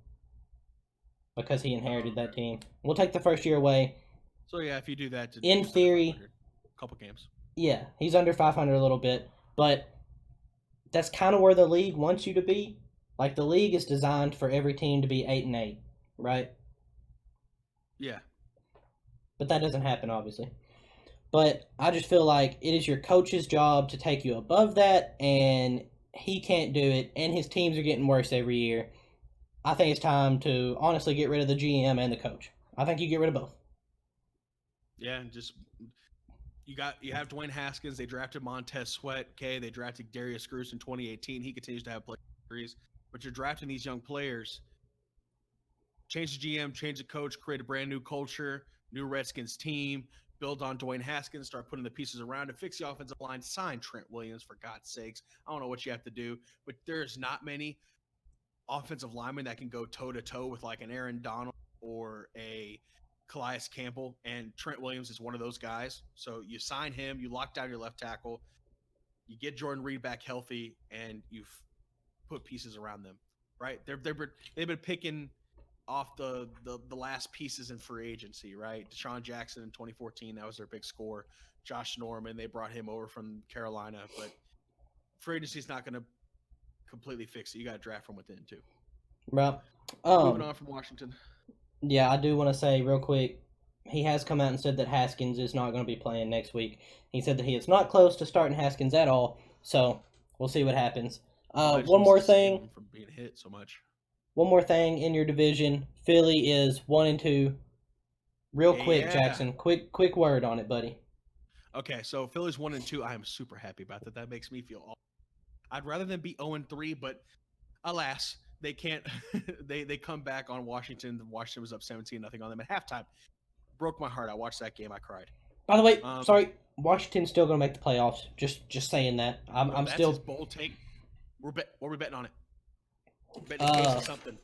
because he inherited Oh, that okay. team. We'll take the first year away. So yeah, if you do that, In just under theory- 500. Couple games. Yeah, he's under 500 a little bit, but that's kind of where the league wants you to be. Like the league is designed for every team to be 8-8, right? Yeah, But that doesn't happen, obviously. But I just feel like it is your coach's job to take you above that, and he can't do it, and his teams are getting worse every year. I think it's time to honestly get rid of the GM and the coach. I think you get rid of both. yeah. Just you have Dwayne Haskins. They drafted Montez Sweat. Okay, they drafted Darius Cruz in 2018. He continues to have play injuries, but you're drafting these young players. Change the GM, change the coach, create a brand new culture, new Redskins team, build on Dwayne Haskins, start putting the pieces around it, fix the offensive line, sign Trent Williams for God's sakes. I don't know what you have to do, but there's not many offensive linemen that can go toe to toe with like an Aaron Donald or a Calais Campbell, and Trent Williams is one of those guys. So you sign him, you lock down your left tackle, you get Jordan Reed back healthy, and you've put pieces around them. Right? They've been picking off the last pieces in free agency, right? Deshaun Jackson in 2014, that was their big score. Josh Norman, they brought him over from Carolina, but free agency is not going to completely fix it. You got to draft from within too. Bro, Moving on from Washington. yeah, I do want to say real quick, he has come out and said that Haskins is not going to be playing next week. He said that he is not close to starting Haskins at all, so we'll see what happens. One more thing. From being hit so much. One more thing in your division, Philly is 1-2. Real quick, Yeah. Jackson. Quick word on it, buddy. Okay, so Philly's 1-2. I am super happy about that. That makes me feel awesome. I'd rather than be 0-3, but alas, they can't. they come back on Washington. Washington was up 17-0 on them at halftime. Broke my heart. I watched that game. I cried. By the way, Um, sorry, Washington's still going to make the playoffs. Just saying that. I'm That's still. his bold take. What are we betting on it? Betting a case of something.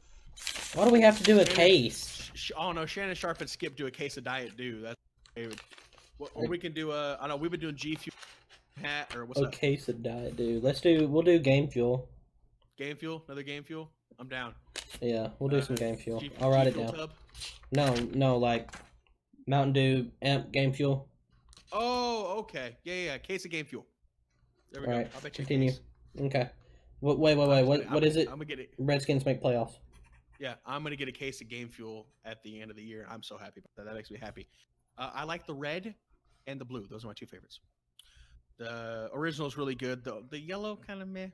Why do we have to do a case? Oh no, Shannon Sharp and Skip do a case of Diet Dew. That's David. Or we can do a. I know we've been doing G Fuel hat or what's A up? case of diet, dude. We'll do game fuel. Game Fuel, another Game Fuel. I'm down. Yeah, we'll do some game fuel. G- I'll write G it Fuel down. Tub. No, like Mountain Dew, Amp, game fuel. Oh, okay. Yeah. Case of Game Fuel. There we Alright, go. I'll bet you a continue. case. Okay. Wait. I'm What gonna- is it? I'm gonna get it. Redskins make playoffs. Yeah, I'm gonna get a case of Game Fuel at the end of the year. I'm so happy about that. That makes me happy. I like the red and the blue. Those are my two favorites. The original is really good. The yellow kind of meh.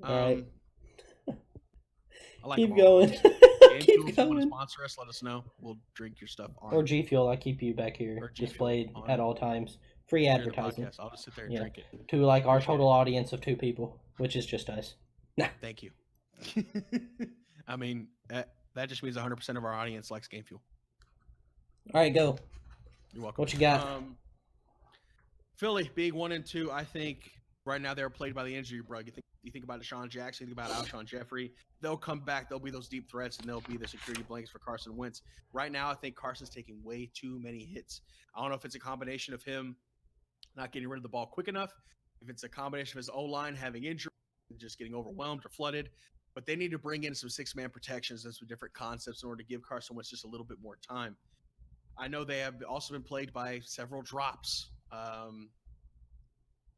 All right. I like Keep them all. going. Game Fuel, if you want to going. sponsor us, let us know. We'll drink your stuff on Or G Fuel, I keep you back here Or G Fuel displayed on- at all times. Free during the advertising podcast. I'll just sit there and Yeah. drink it. to like our Appreciate total audience of 2 people, which is just us. Thank you. I mean, that just means 100% of our audience likes Game Fuel. All right, go. You're welcome. What you got? Philly being 1-2, I think right now they're plagued by the injury bug. You think about Deshaun Jackson, you think about Alshon Jeffrey. They'll come back. They'll be those deep threats, and they'll be the security blankets for Carson Wentz. Right now, I think Carson's taking way too many hits. I don't know if it's a combination of him not getting rid of the ball quick enough, if it's a combination of his O-line having injury, and just getting overwhelmed or flooded. But they need to bring in some 6-man protections and some different concepts in order to give Carson Wentz just a little bit more time. I know they have also been plagued by several drops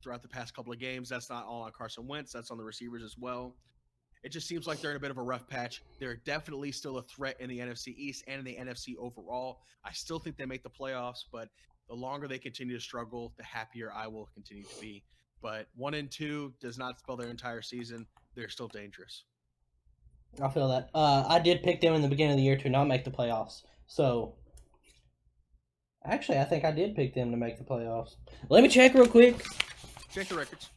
throughout the past couple of games. That's not all on Carson Wentz. That's on the receivers as well. It just seems like they're in a bit of a rough patch. They're definitely still a threat in the NFC East and in the NFC overall. I still think they make the playoffs, but the longer they continue to struggle, the happier I will continue to be. But 1-2 does not spell their entire season. They're still dangerous. I feel that. I did pick them in the beginning of the year to not make the playoffs. So, actually, I think I did pick them to make the playoffs. Let me check real quick. Check the records.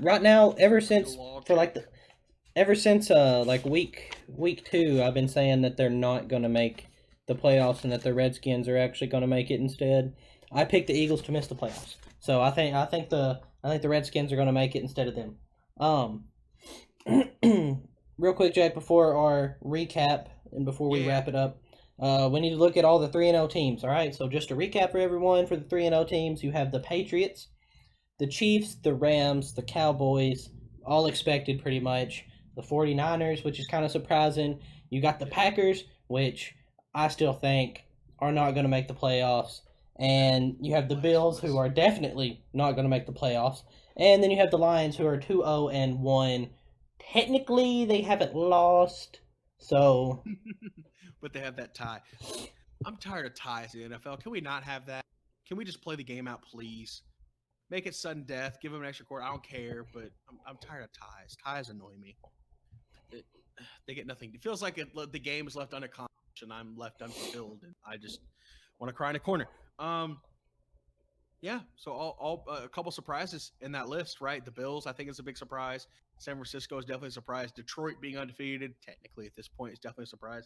Right now, ever since log for like like week 2, I've been saying that they're not gonna make the playoffs and that the Redskins are actually gonna make it instead. I picked the Eagles to miss the playoffs, so I think the Redskins are gonna make it instead of them. Real quick, Jack, before our recap and before we wrap it up, we need to look at all the 3-0 teams. All right, so just to recap for everyone, for the 3-0 teams, you have the Patriots, the Chiefs, the Rams, the Cowboys, all expected pretty much. The 49ers, which is kind of surprising. You got the Packers, which I still think are not going to make the playoffs. And you have the Bills, who are definitely not going to make the playoffs. And then you have the Lions, who are 2-0-1. Technically, they haven't lost, so... But they have that tie. I'm tired of ties in the NFL. Can we not have that? Can we just play the game out, please? Make it sudden death. Give them an extra quarter. I don't care, but I'm tired of ties. Ties annoy me. They get nothing. It feels like the game is left unaccomplished, and I'm left unfulfilled, and I just want to cry in a corner. Yeah, so all a couple surprises in that list, right? The Bills, I think, is a big surprise. San Francisco is definitely a surprise. Detroit being undefeated, technically at this point, is definitely a surprise.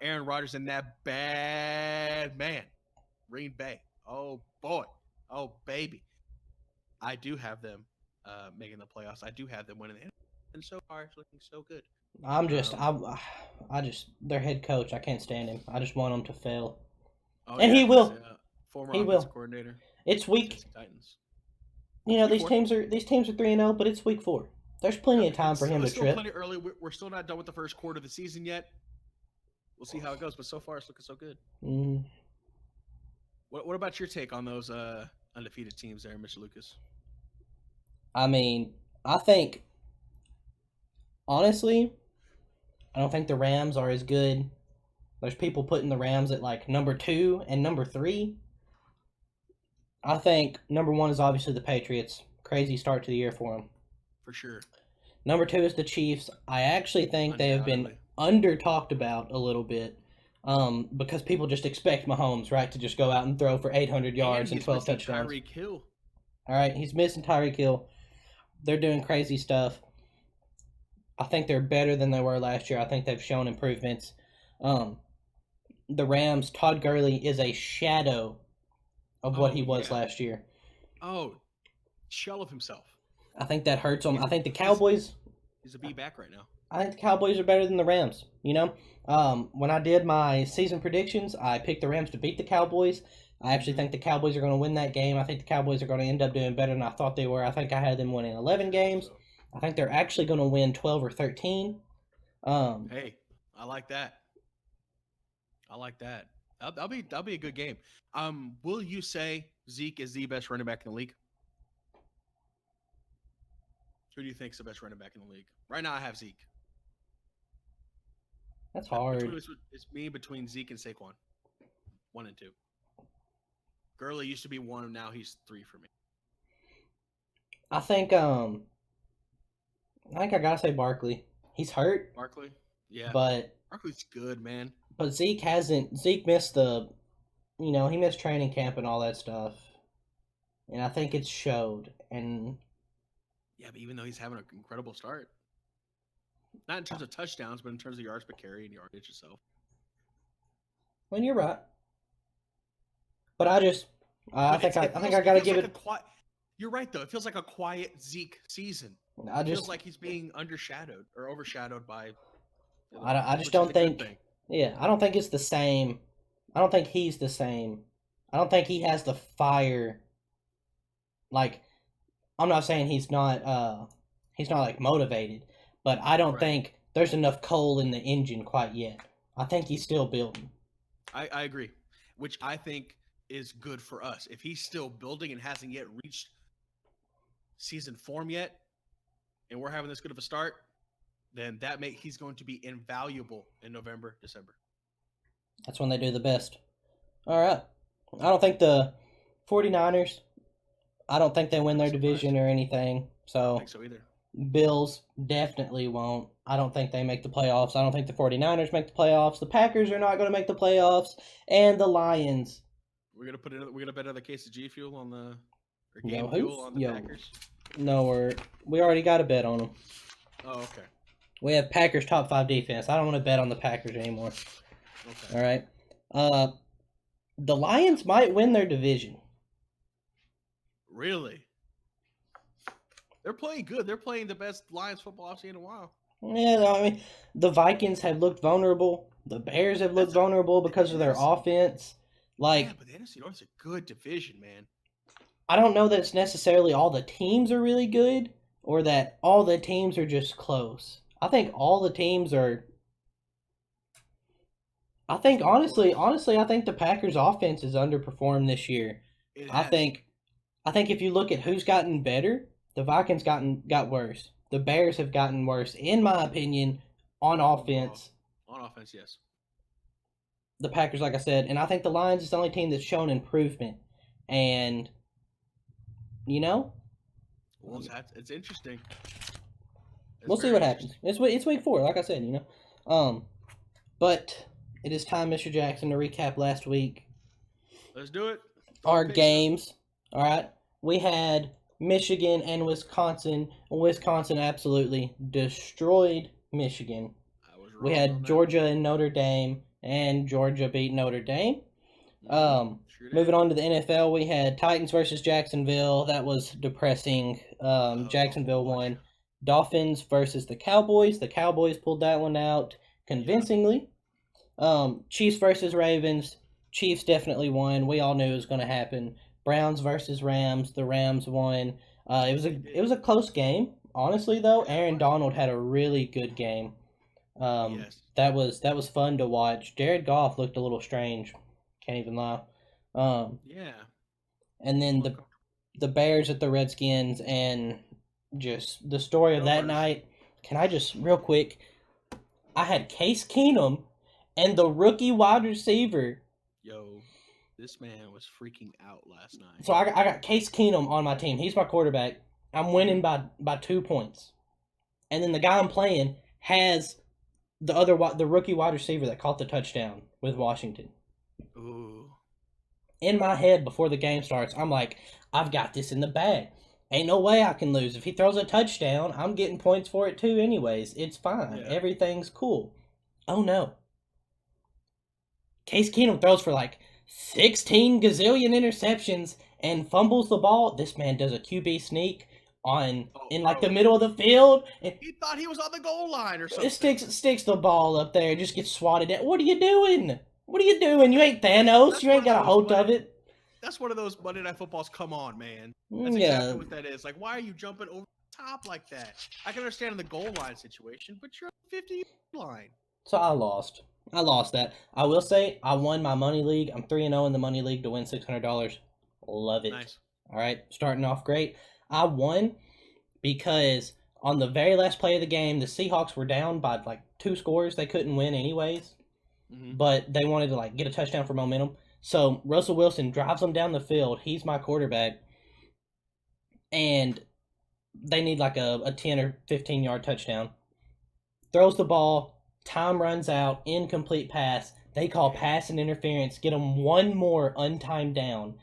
Aaron Rodgers and that bad man, Green Bay. Oh boy, oh baby, I do have them making the playoffs. I do have them winning the and so far it's looking so good. I'm just, Um, I just their head coach. I can't stand him. I just want him to fail, oh and yeah, he he's will. a former He offensive will. coordinator, It's week. Tennessee Titans. You know It's week these four. teams are 3-0, but it's week 4. There's plenty Yep, of time for him to it's still trip. plenty early. We're still not done with the first quarter of the season yet. We'll see how it goes, but so far it's looking so good. Mm, What about your take on those undefeated teams there, Mr. Lucas? I mean, I think honestly, I don't think the Rams are as good. There's people putting the Rams at like number 2 and number 3. I think number 1 is obviously the Patriots. Crazy start to the year for them. For sure. Number 2 is the Chiefs. I actually think they have been Undoubtedly. under talked about a little bit, because people just expect Mahomes, right, to just go out and throw for 800 yards and he's 12 missing touchdowns. Tyreek Hill. All right, he's missing Tyreek Hill. They're doing crazy stuff. I think they're better than they were last year. I think they've shown improvements. The Rams, Todd Gurley is a shadow of what Oh, he was yeah. last year. Oh, shell of himself. I think that hurts them. I think the He's- Cowboys. He's a B back right now. I think the Cowboys are better than the Rams. You know, when I did my season predictions, I picked the Rams to beat the Cowboys. I actually think the Cowboys are going to win that game. I think the Cowboys are going to end up doing better than I thought they were. I think I had them winning 11 games. So, I think they're actually going to win 12 or 13. hey, I like that. I like that. That'll be a good game. Will you say Zeke is the best running back in the league? Who do you think is the best running back in the league? Right now, I have Zeke. That's hard. It's me between Zeke and Saquon. 1 and 2. Gurley used to be 1, now he's 3 for me. I think I gotta say Barkley. He's hurt, Barkley, yeah, but Barkley's good, man. Zeke hasn't. Zeke missed he missed training camp and all that stuff, and I think it showed. And Yeah, but even though he's having an incredible start, not in terms of touchdowns, but in terms of yards per carry and yardage itself. when you're right, but I think I gotta give it. You're right though. It feels like a quiet Zeke season. I It just feels like he's being undershadowed or overshadowed by. I just which is don't a good think. thing. Yeah, I don't think it's the same. I don't think he's the same. I don't think he has the fire. Like, I'm not saying he's not like motivated, but I don't Right. think there's enough coal in the engine quite yet. I think he's still building. I agree, which I think is good for us. If he's still building and hasn't yet reached season form yet, and we're having this good of a start, then he's going to be invaluable in November, December. That's when they do the best. All right. I don't think the 49ers, I don't think they win their division or anything. I don't So think so either. Bills definitely won't. I don't think they make the playoffs. I don't think the 49ers make the playoffs. The Packers are not going to make the playoffs. And the Lions. We're gonna bet another case of G Fuel on the or Yo, Game who's- Fuel on the yo. Packers. No, we already got a bet on them. Oh, okay. We have Packers top 5 defense. I don't want to bet on the Packers anymore. Okay. All right. The Lions might win their division. Really? They're playing good. They're playing the best Lions football I've seen in a while. Yeah, no, I mean, the Vikings have looked vulnerable. The Bears have looked vulnerable because of their Yes. offense. Like, Yeah, but the NFC North is a good division, man. I don't know that it's necessarily all the teams are really good or that all the teams are just close. I think all the teams are. I think honestly, I think the Packers' offense has underperformed this year. It I has. think if you look at who's gotten better, the Vikings got worse. The Bears have gotten worse, in my opinion, on offense. On offense, yes. The Packers, like I said, and I think the Lions is the only team that's shown improvement. And Well, it's interesting. we'll see what happens. It's week 4, like I said, But it is time, Mr. Jackson, to recap last week. Let's do it. Our games. All right. We had Michigan and Wisconsin. Wisconsin absolutely destroyed Michigan. I was We wrong on had that. Georgia and Notre Dame, and Georgia beat Notre Dame. Sure did. Moving on to the NFL, we had Titans versus Jacksonville. That was depressing. Jacksonville watch won. it. Dolphins versus the Cowboys. The Cowboys pulled that one out convincingly. Chiefs versus Ravens. Chiefs definitely won. We all knew it was going to happen. Browns versus Rams. The Rams won. It was a close game. Honestly, though, Aaron Donald had a really good game. Yes. That was fun to watch. Jared Goff looked a little strange. Can't even lie. Yeah. And then the Bears at the Redskins, and just the story of that Go night. Can I just real quick? I had Case Keenum and the rookie wide receiver. Yo, this man was freaking out last night. So I got Case Keenum on my team. He's my quarterback. I'm winning by 2 points, and then the guy I'm playing has the rookie wide receiver that caught the touchdown with Washington. Ooh. In my head before the game starts, I'm like, I've got this in the bag. Ain't no way I can lose. If he throws a touchdown, I'm getting points for it too anyways. It's fine. Yeah. Everything's cool. Oh no. Case Keenum throws for like 16 gazillion interceptions and fumbles the ball. This man does a QB sneak in like the middle of the field, and He thought he was on the goal line or something. it sticks the ball up there, just gets swatted at. What are you doing? What are you doing? You ain't Thanos. That's You ain't one of got a those hold of Monday- it. That's one of those Monday Night Footballs. Come on, man. That's Yeah. exactly what that is. Like, why are you jumping over the top like that? I can understand in the goal line situation, but you're on the 50 line. So I lost. I lost that. I will say I won my money league. I'm 3-0 in the money league to win $600. Love it. Nice. All right, starting off great. I won because on the very last play of the game, the Seahawks were down by like 2 scores. They couldn't win anyways, but they wanted to like get a touchdown for momentum. So Russell Wilson drives them down the field. He's my quarterback, and they need like a 10 or 15 yard touchdown. Throws the ball. Time runs out. Incomplete pass. They call pass and interference. Get them one more untimed down.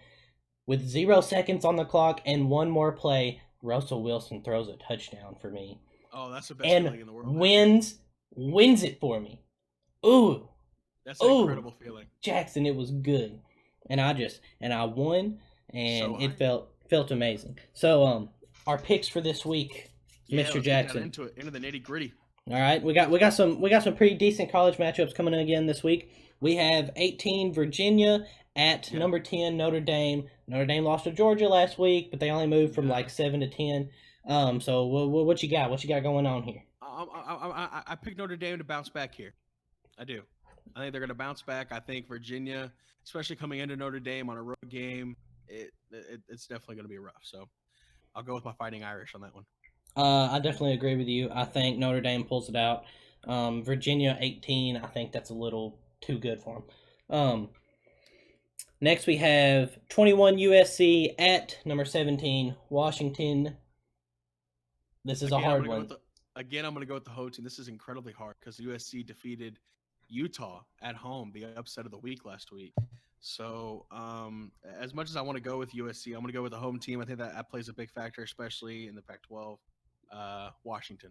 With 0 seconds on the clock and one more play, Russell Wilson throws a touchdown for me. Oh, that's the best feeling in And the world. wins it for me. Ooh, That's an Ooh. incredible feeling. Jackson, it was good. And I won, and So it felt amazing. So our picks for this week, Yeah, Mr. let's get Jackson. into the nitty gritty. All right, we got some pretty decent college matchups coming in again this week. We have 18 Virginia at number 10 Notre Dame. Notre Dame lost to Georgia last week, but they only moved from like 7 to 10. So what you got? What you got going on here? I picked Notre Dame to bounce back here. I do. I think they're going to bounce back. I think Virginia, especially coming into Notre Dame on a road game, it's definitely going to be rough. So I'll go with my Fighting Irish on that one. I definitely agree with you. I think Notre Dame pulls it out. Virginia 18. I think that's a little too good for them. Next we have 21 USC at number 17 Washington. This is a hard one. I'm going to go with the home team. This is incredibly hard because USC defeated Utah at home, the upset of the week last week. So as much as I want to go with USC, I'm going to go with the home team. I think that plays a big factor, especially in the Pac-12. Washington.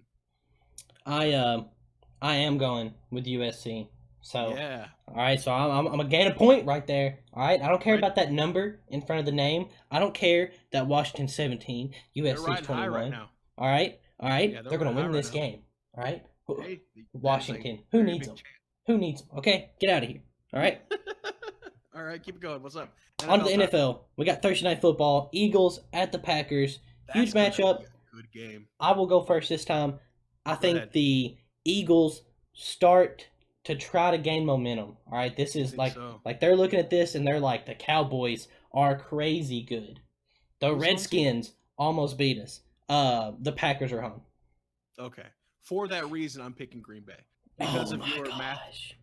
I am going with USC. So yeah. All right, so I'm gonna gain a point right there. All right, I don't care about that number in front of the name. I don't care that Washington's 17, USC's 21. Right now. All right, Yeah, they're gonna win right this now. game. All right, Hey, Washington. Who needs them? Who needs them? Okay, get out of here. All right. All right, keep it going. What's up? On to the time. NFL. We got Thursday Night Football. Eagles at the Packers. Huge That's gonna matchup. be a Good game. I will go first this time. I think ahead. the Eagles start to try to gain momentum. All right, this is think so. like they're looking at this and they're like, the Cowboys are crazy good. The Who's home team? Redskins almost beat us. The Packers are home. Okay. For that reason, I'm picking Green Bay because Oh of my your math. gosh.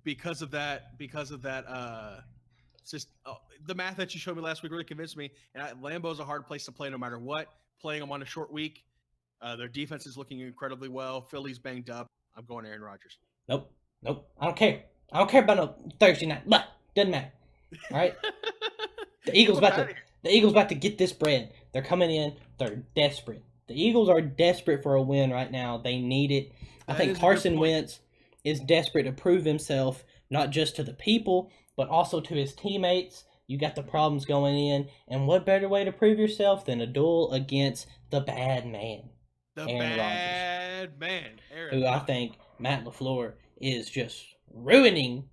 Because of that. It's just the math that you showed me last week really convinced me. And Lambeau's a hard place to play no matter what. Playing them on a short week. Their defense is looking incredibly well. Philly's banged up. I'm going Aaron Rodgers. Nope. I don't care. I don't care about no Thursday night. Blah. Doesn't matter. All right. The Eagles The Eagles about to get this bread. They're coming in. They're desperate. The Eagles are desperate for a win right now. They need it. I That think is a good Carson point. Wentz is desperate to prove himself, not just to the people, but also to his teammates. You got the problems going in, and what better way to prove yourself than a duel against the bad man, The Aaron Rodgers, bad man, Aaron who I Rodgers. think Matt LaFleur is just ruining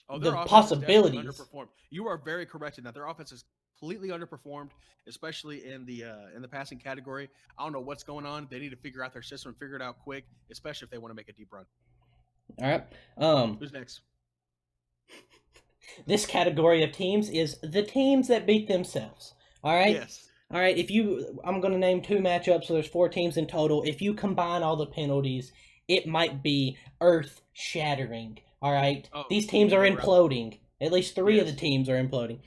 Oh, their the offense has definitely possibilities. underperformed. You are very correct in that their offense is completely underperformed, especially in the passing category. I don't know what's going on. They need to figure out their system and figure it out quick, especially if they want to make a deep run. All right. Who's next? This category of teams is the teams that beat themselves. All right. Yes. All right. I'm going to name 2 matchups, so there's 4 teams in total. If you combine all the penalties, it might be earth shattering. All right. Oh, These teams are you're right. imploding. At least 3 of Yes. the teams are imploding.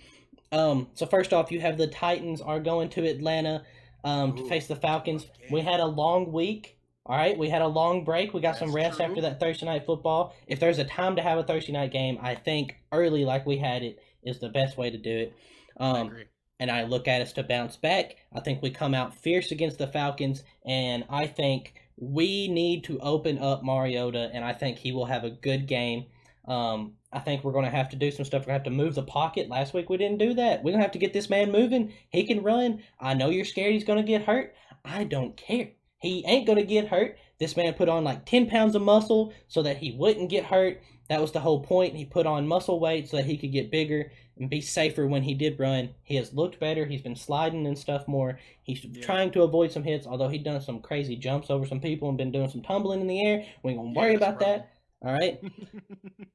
So first off, you have the Titans are going to Atlanta to Ooh, face the that's a rough Falcons. game. We had a long week. All right, we had a long break. We got some That's rest true. after that Thursday night football. If there's a time to have a Thursday night game, I think early like we had it is the best way to do it. I agree. And I look at us to bounce back. I think we come out fierce against the Falcons, and I think we need to open up Mariota, and I think he will have a good game. I think we're going to have to do some stuff. We're going to have to move the pocket. Last week we didn't do that. We're going to have to get this man moving. He can run. I know you're scared he's going to get hurt. I don't care. He ain't going to get hurt. This man put on like 10 pounds of muscle so that he wouldn't get hurt. That was the whole point. He put on muscle weight so that he could get bigger and be safer when he did run. He has looked better. He's been sliding and stuff more. He's trying to avoid some hits, although he's done some crazy jumps over some people and been doing some tumbling in the air. We ain't going to worry about that. All right.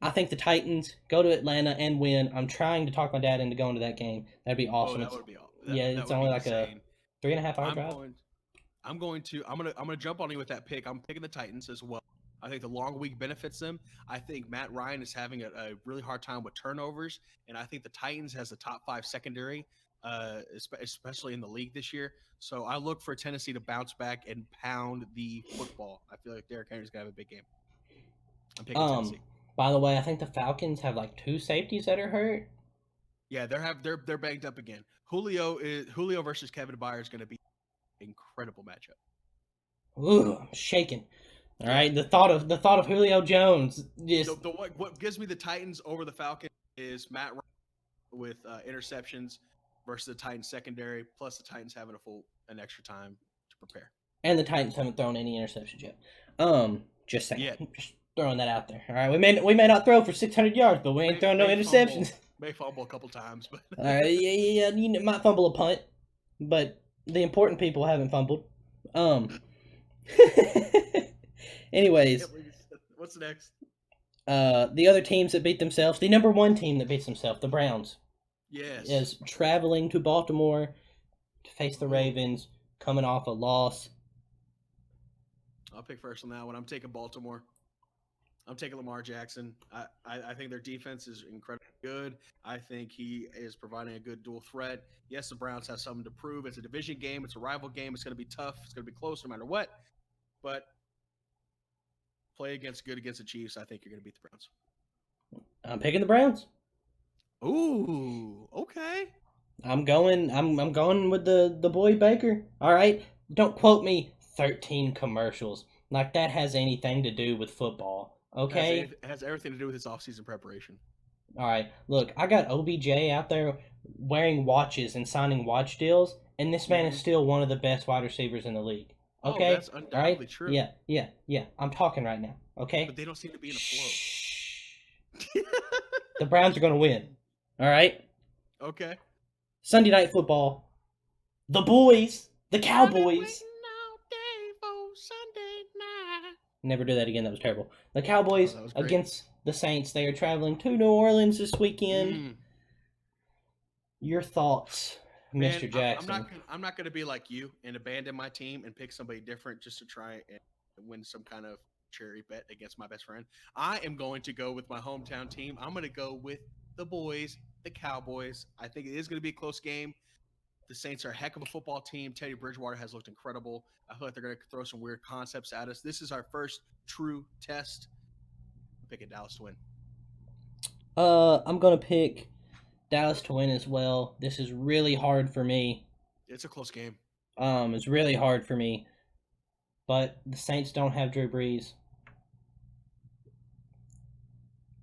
I think the Titans go to Atlanta and win. I'm trying to talk my dad into going to that game. That'd be awesome. Oh, that would be all. It's only like insane. a 3.5 hour drive. I'm gonna jump on you with that pick. I'm picking the Titans as well. I think the long week benefits them. I think Matt Ryan is having a really hard time with turnovers, and I think the Titans has the top 5 secondary, especially in the league this year. So I look for Tennessee to bounce back and pound the football. I feel like Derrick Henry's gonna have a big game. I'm picking Tennessee. By the way, I think the Falcons have like 2 safeties that are hurt. Yeah, they're banged up again. Julio versus Kevin Byard is going to be an incredible matchup. Ooh, I'm shaking. All right, the thought of Julio Jones just What gives me the Titans over the Falcons is Matt Ryan with interceptions versus the Titans secondary, plus the Titans having an extra time to prepare. And the Titans haven't thrown any interceptions yet. Just saying. Yeah. Just throwing that out there. All right, we may not throw for 600 yards, but we ain't throwing no interceptions. May fumble a couple times, but all right, yeah, you might fumble a punt, but the important people haven't fumbled. Anyways, what's next? The other teams that beat themselves, the number 1 team that beats themselves, the Browns, Yes, is traveling to Baltimore to face the Ravens, coming off a loss. I'll pick first on that one. I'm taking Baltimore. I'm taking Lamar Jackson. I think their defense is incredibly good. I think he is providing a good dual threat. Yes, the Browns have something to prove. It's a division game. It's a rival game. It's going to be tough. It's going to be close no matter what. But play against the Chiefs. I think you're going to beat the Browns. I'm picking the Browns. Ooh, okay. I'm going with the boy Baker. All right, don't quote me 13 commercials like that has anything to do with football. Okay, It has everything to do with his offseason preparation. all right. Look, I got OBJ out there wearing watches and signing watch deals, and this man is still one of the best wide receivers in the league. Okay, that's undoubtedly true. Yeah. I'm talking right now. Okay, But they don't seem to be in a flow. Shh. The Browns are going to win. All right. Okay. Sunday night football. The boys, the Cowboys. Never do that again. That was terrible. The Cowboys that was great. against the Saints. They are traveling to New Orleans this weekend. Your thoughts, Man, Mr. Jackson? I'm not going to be like you and abandon my team and pick somebody different just to try and win some kind of charity bet against my best friend. I am going to go with my hometown team. I'm going to go with the boys, the Cowboys. I think it is going to be a close game. The Saints are a heck of a football team. Teddy Bridgewater has looked incredible. I feel like they're going to throw some weird concepts at us. This is our first true test. I'm picking Dallas to win. I'm gonna pick Dallas to win as well. This is really hard for me. It's a close game. It's really hard for me. But the Saints don't have Drew Brees.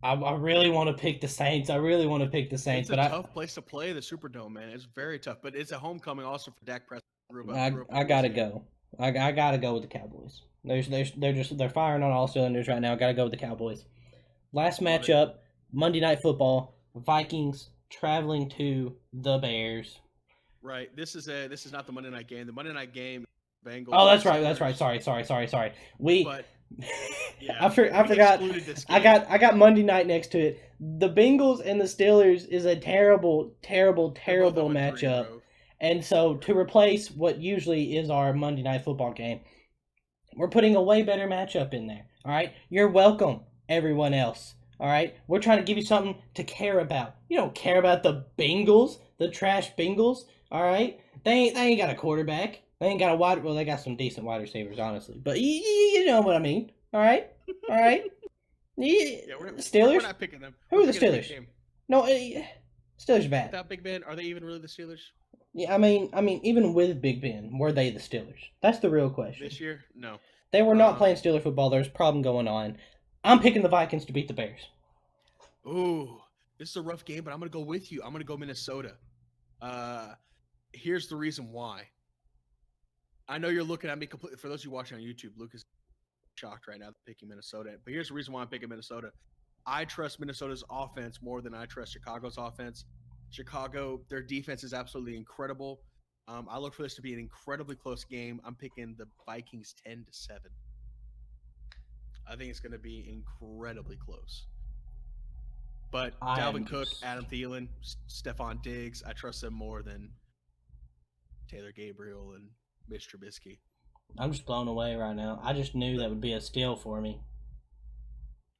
I really want to pick the Saints. I really want to pick the Saints, It's a but tough place to play, the Superdome, man. It's very tough, but it's a homecoming also for Dak Prescott. I gotta go. I gotta go with the Cowboys. They're firing on all cylinders right now. Gotta go with the Cowboys. Last Love it. matchup, Monday Night Football. Vikings traveling to the Bears. Right. This is not the Monday night game. The Monday night game, Bengals. Oh, that's and right. That's right. Steelers. Sorry. We. But yeah, I we forgot. excluded this I game. got Monday night next to it. The Bengals and the Steelers is a terrible They're both 0-3, matchup. bro. And so to replace what usually is our Monday Night Football game, we're putting a way better matchup in there. All right, you're welcome, everyone else. All right, we're trying to give you something to care about. You don't care about the Bengals, the trash Bengals. All right, they ain't got a quarterback. They ain't got a wide. Well, they got some decent wide receivers, honestly. But you know what I mean. All right. Yeah, Steelers. We're not picking them. Who We're are the picking a big Steelers? game. No, Steelers are bad. Without Big Ben, are they even really the Steelers Yeah, I mean, even with Big Ben, were they the Steelers? That's the real question. this year? No. They were not playing Steeler football. There's a problem going on. I'm picking the Vikings to beat the Bears. Ooh, this is a rough game, but I'm gonna go with you. I'm gonna go Minnesota. Here's the reason why. I know you're looking at me completely. For those of you watching on YouTube, Lucas is shocked right now picking Minnesota. But here's the reason why I'm picking Minnesota. I trust Minnesota's offense more than I trust Chicago's offense. Chicago, their defense is absolutely incredible. I look for this to be an incredibly close game. I'm picking the Vikings 10-7. I think it's going to be incredibly close. But Dalvin Cook, Adam Thielen, Stephon Diggs, I trust them more than Taylor Gabriel and Mitch Trubisky. I'm just blown away right now. I just knew that would be a steal for me.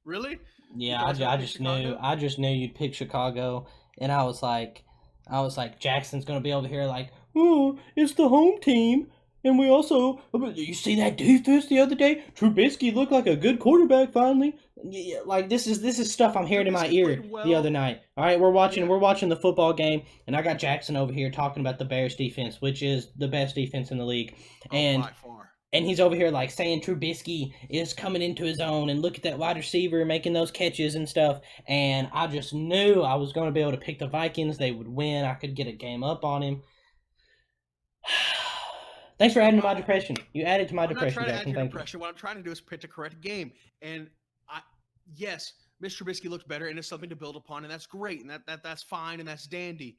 Really? Yeah, I just knew you'd pick Chicago, and I was like, Jackson's gonna be over here like, oh, it's the home team, and we also, you see that defense the other day? Trubisky looked like a good quarterback finally. Yeah, like this is stuff I'm hearing in my Trubisky ear played well. the other night. All right, we're watching the football game, and I got Jackson over here talking about the Bears defense, which is the best defense in the league, and. By far. And he's over here like saying Trubisky is coming into his own and look at that wide receiver making those catches and stuff. And I just knew I was going to be able to pick the Vikings. They would win. I could get a game up on him. Thanks for adding to my depression. You added to my depression, I'm not trying to Jackson. add to your Thank depression. What I'm trying to do is pick the correct game. And yes, Mr. Trubisky looked better, and it's something to build upon, and that's great, and that's fine, and that's dandy.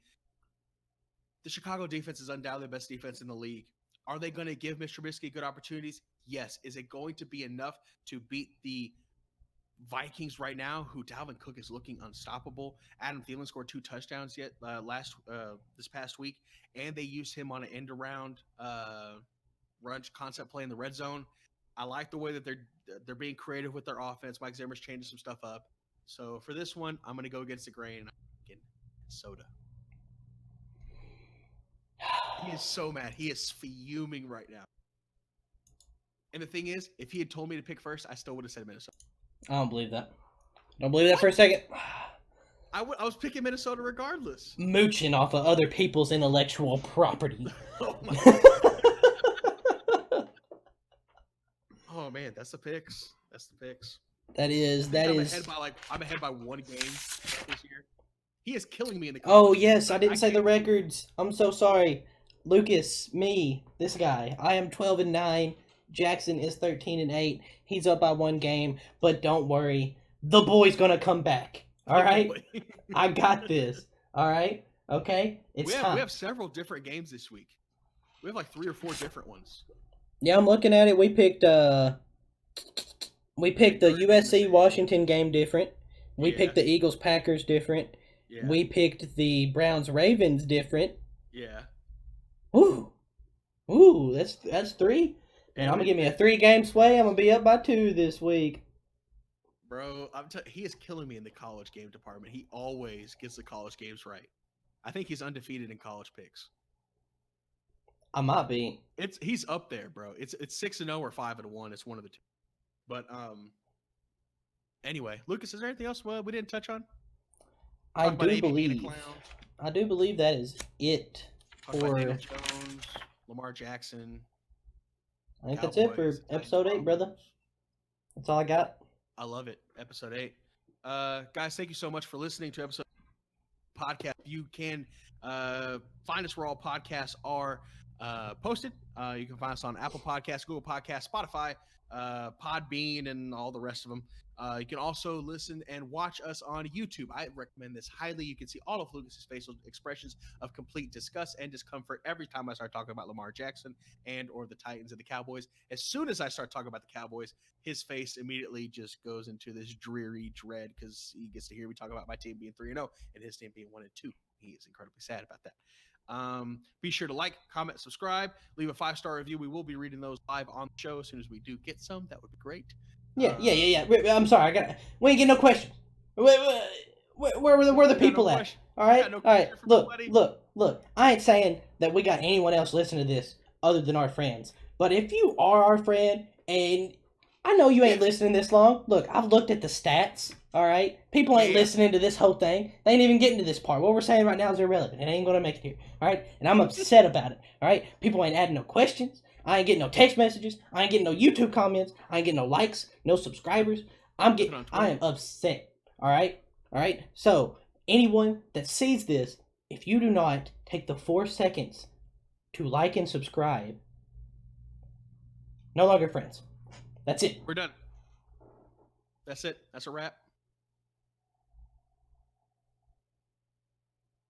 The Chicago defense is undoubtedly the best defense in the league. Are they going to give Mr. Trubisky good opportunities? Yes. Is it going to be enough to beat the Vikings right now, who Dalvin Cook is looking unstoppable? Adam Thielen scored 2 touchdowns this past week, and they used him on an end around run concept play in the red zone. I like the way that they're being creative with their offense. Mike Zimmer's changing some stuff up. So for this one, I'm going to go against the grain. I'm picking Minnesota. He is so mad. He is fuming right now. And the thing is, if he had told me to pick first, I still would have said Minnesota. I don't believe that. Don't believe that for a second. I was picking Minnesota regardless. Mooching off of other people's intellectual property. Oh, oh man, that's the picks. That's the picks. That is. I'm ahead by 1 game this year. He is killing me in the. Oh yes, I didn't say the records. I'm so sorry. Lucas, me, this guy. I am 12-9. Jackson is 13-8. He's up by 1 game, but don't worry, the boy's gonna come back. All right, I got this. All right, okay. It's time. We have several different games this week. We have like 3 or 4 different ones. Yeah, I'm looking at it. We picked the USC Washington game different. We picked the Eagles Packers different. Yeah. We picked the Browns Ravens different. Yeah. Ooh, that's 3. And I'm gonna give me a 3-game sway. I'm gonna be up by 2 this week. Bro, he is killing me in the college game department. He always gets the college games right. I think he's undefeated in college picks. I might be. He's up there, bro. It's 6-0 or 5-1. It's one of the two. But anyway, Lucas, is there anything else we didn't touch on? I Talk about do AB being a believe. clown. I do believe that is it Talk about Daniel for. Jones, Lamar Jackson, I think that's it Cowboys, for Titans, episode 8, brother. Broncos. That's all I got. I love it. Episode 8. Guys, thank you so much for listening to episode podcast. You can find us where all podcasts are posted. You can find us on Apple Podcasts, Google Podcasts, Spotify, Podbean, and all the rest of them. You can also listen and watch us on YouTube. I recommend this highly. You can see all of Lucas's facial expressions of complete disgust and discomfort every time I start talking about Lamar Jackson and or the Titans and the Cowboys. As soon as I start talking about the Cowboys, his face immediately just goes into this dreary dread because he gets to hear me talk about my team being 3-0 and his team being 1-2. He is incredibly sad about that. Be sure to like, comment, subscribe, leave a 5-star review. We will be reading those live on the show as soon as we do get some. That would be great. Yeah. I'm sorry. We ain't getting no questions. Where were the people at? All right. No All right. nobody. Look. I ain't saying that we got anyone else listening to this other than our friends. But if you are our friend and I know you ain't listening this long. Look, I've looked at the stats. All right. People ain't listening to this whole thing. They ain't even getting to this part. What we're saying right now is irrelevant. It ain't gonna make it here. All right. And I'm upset about it. All right. People ain't adding no questions. I ain't getting no text messages. I ain't getting no YouTube comments. I ain't getting no likes, no subscribers. I am upset. All right. So anyone that sees this, if you do not take the 4 seconds to like and subscribe, no longer friends. That's it. We're done. That's it. That's a wrap.